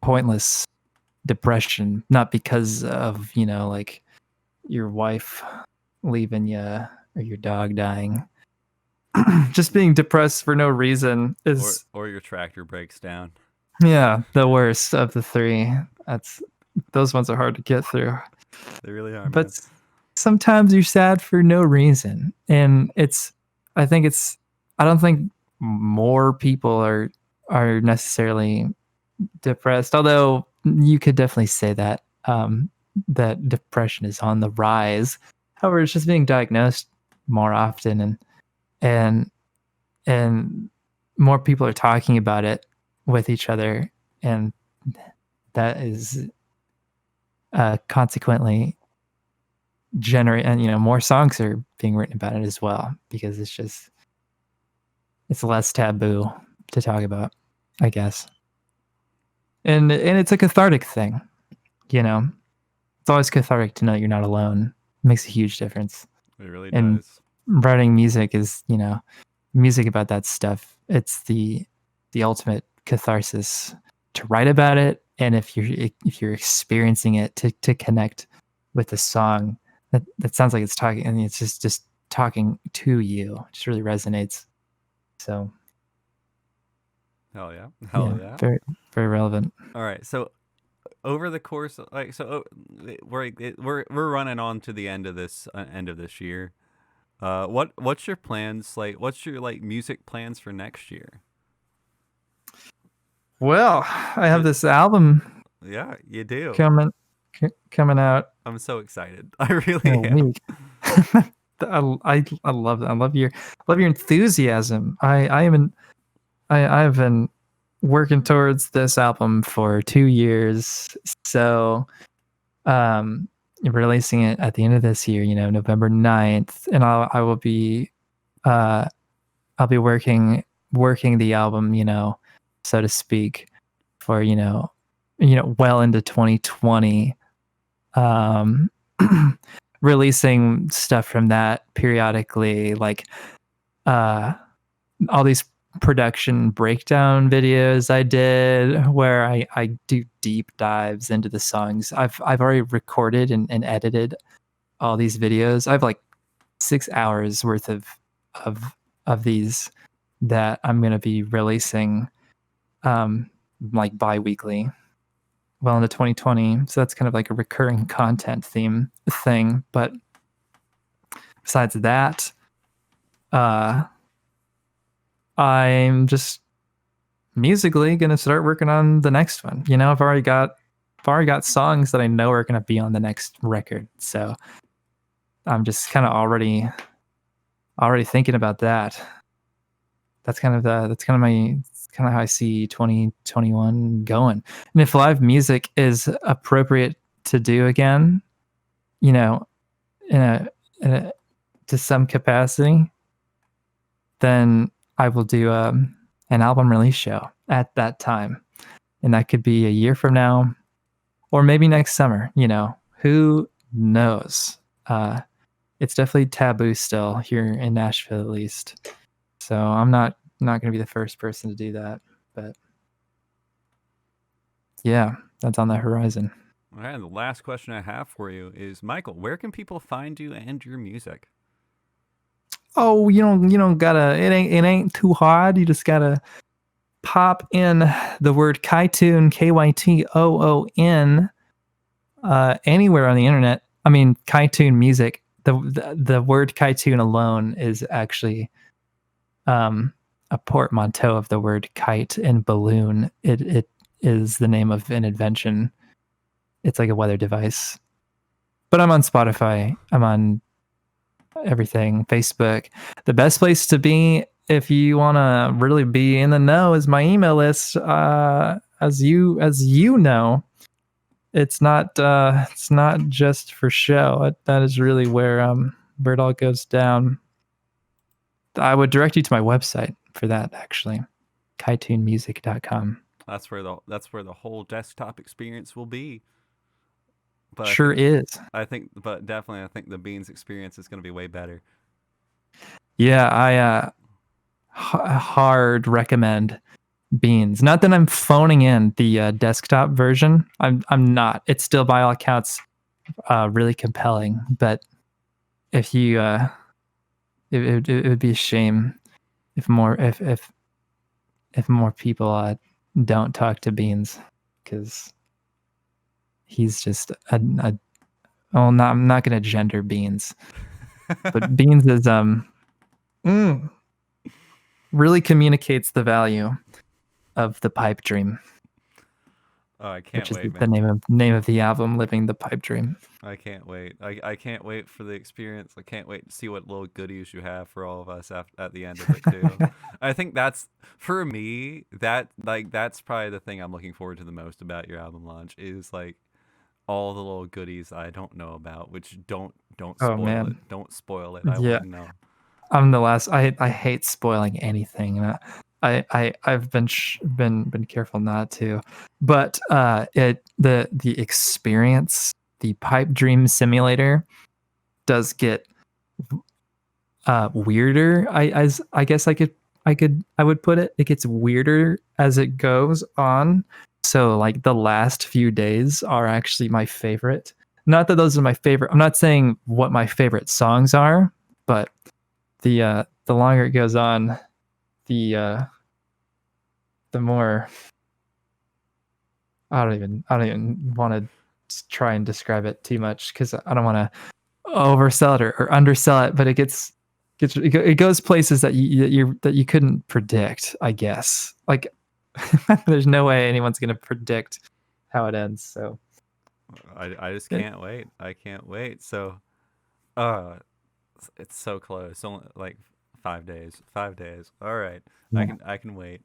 pointless depression, not because of like your wife leaving you or your dog dying. Just being depressed for no reason is or your tractor breaks down. Yeah, the worst of the three. Those ones are hard to get through. They really are, but man. Sometimes you're sad for no reason, and I don't think more people are necessarily depressed, although you could definitely say that that depression is on the rise. However, it's just being diagnosed more often, and more people are talking about it with each other, and that is consequently generate, and more songs are being written about it as well, because it's less taboo to talk about, I guess. And it's a cathartic thing, It's always cathartic to know you're not alone. It makes a huge difference. It really does. Writing music is, music about that stuff. It's the ultimate catharsis to write about it, and if you're experiencing it, to connect with the song. That sounds like it's talking, and it's just talking to you. It just really resonates. So hell yeah. Very, very relevant. All right, so over the course, we're running on to the end of this year. What's your plans? Like, what's your music plans for next year? Well, I have this album. Yeah, you do. Coming out. I'm so excited. I really am. I love that. I love your enthusiasm. I've been working towards this album for 2 years. So releasing it at the end of this year, November 9th, and I'll be working the album, so to speak, for well into 2020, releasing stuff from that periodically, like all these production breakdown videos I did where I do deep dives into the songs. I've already recorded and edited all these videos. I have like 6 hours worth of of these that I'm gonna be releasing like bi-weekly well into 2020. So that's kind of like a recurring content thing. But besides that, I'm just musically gonna start working on the next one. You know, I've already got songs that I know are gonna be on the next record. So I'm just kind of already thinking about that. That's kind of how I see 2021 going. And if live music is appropriate to do again, you know, in a to some capacity, then I will do an album release show at that time, and that could be a year from now, or maybe next summer. You know, who knows? It's definitely taboo still here in Nashville, at least. So I'm not going to be the first person to do that, but yeah, that's on the horizon. All right, and the last question I have for you is, Michael, where can people find you and your music? Oh, you don't gotta. It ain't too hard. You just gotta pop in the word Kytoon, Kytoon, anywhere on the internet. I mean, Kytoon music. The word Kytoon alone is actually a portmanteau of the word kite and balloon. It is the name of an invention. It's like a weather device. But I'm on Spotify. I'm on everything. Facebook. The best place to be if you want to really be in the know is my email list. As you know, it's not just for show. That is really where it all goes down. I would direct you to my website for that, actually. Kytoonmusic.com. That's where the whole desktop experience will be. But Sure is. But definitely, I think the B.E.A.N.S experience is going to be way better. Yeah, I hard recommend B.E.A.N.S. Not that I'm phoning in the desktop version. I'm not. It's still by all accounts really compelling. But if you it would be a shame if more people don't talk to B.E.A.N.S, because he's just I'm not going to gender B.E.A.N.S, but B.E.A.N.S is really communicates the value of the pipe dream. Oh, I can't which wait, is man. the name of the album, Living the Pipe Dream. I can't wait. I can't wait for the experience. I can't wait to see what little goodies you have for all of us at the end of it too. I think that's, for me, that's probably the thing I'm looking forward to the most about your album launch is like all the little goodies I don't know about, which don't Oh spoil man, it. Don't spoil it. I yeah, want to know. I'm the last. I hate spoiling anything. And I've been careful not to, but the experience, the Pipe Dream Simulator, does get weirder. I guess I would put it. It gets weirder as it goes on. So like the last few days are actually my favorite. Not that those are my favorite. I'm not saying what my favorite songs are, but the longer it goes on, the more I don't even want to try and describe it too much because I don't want to oversell it or undersell it. But it goes places that you couldn't predict. I guess like there's no way anyone's gonna predict how it ends. So I just can't wait. I can't wait. So, uh, it's so close. Only like 5 days. 5 days. All right. yeah. I can wait.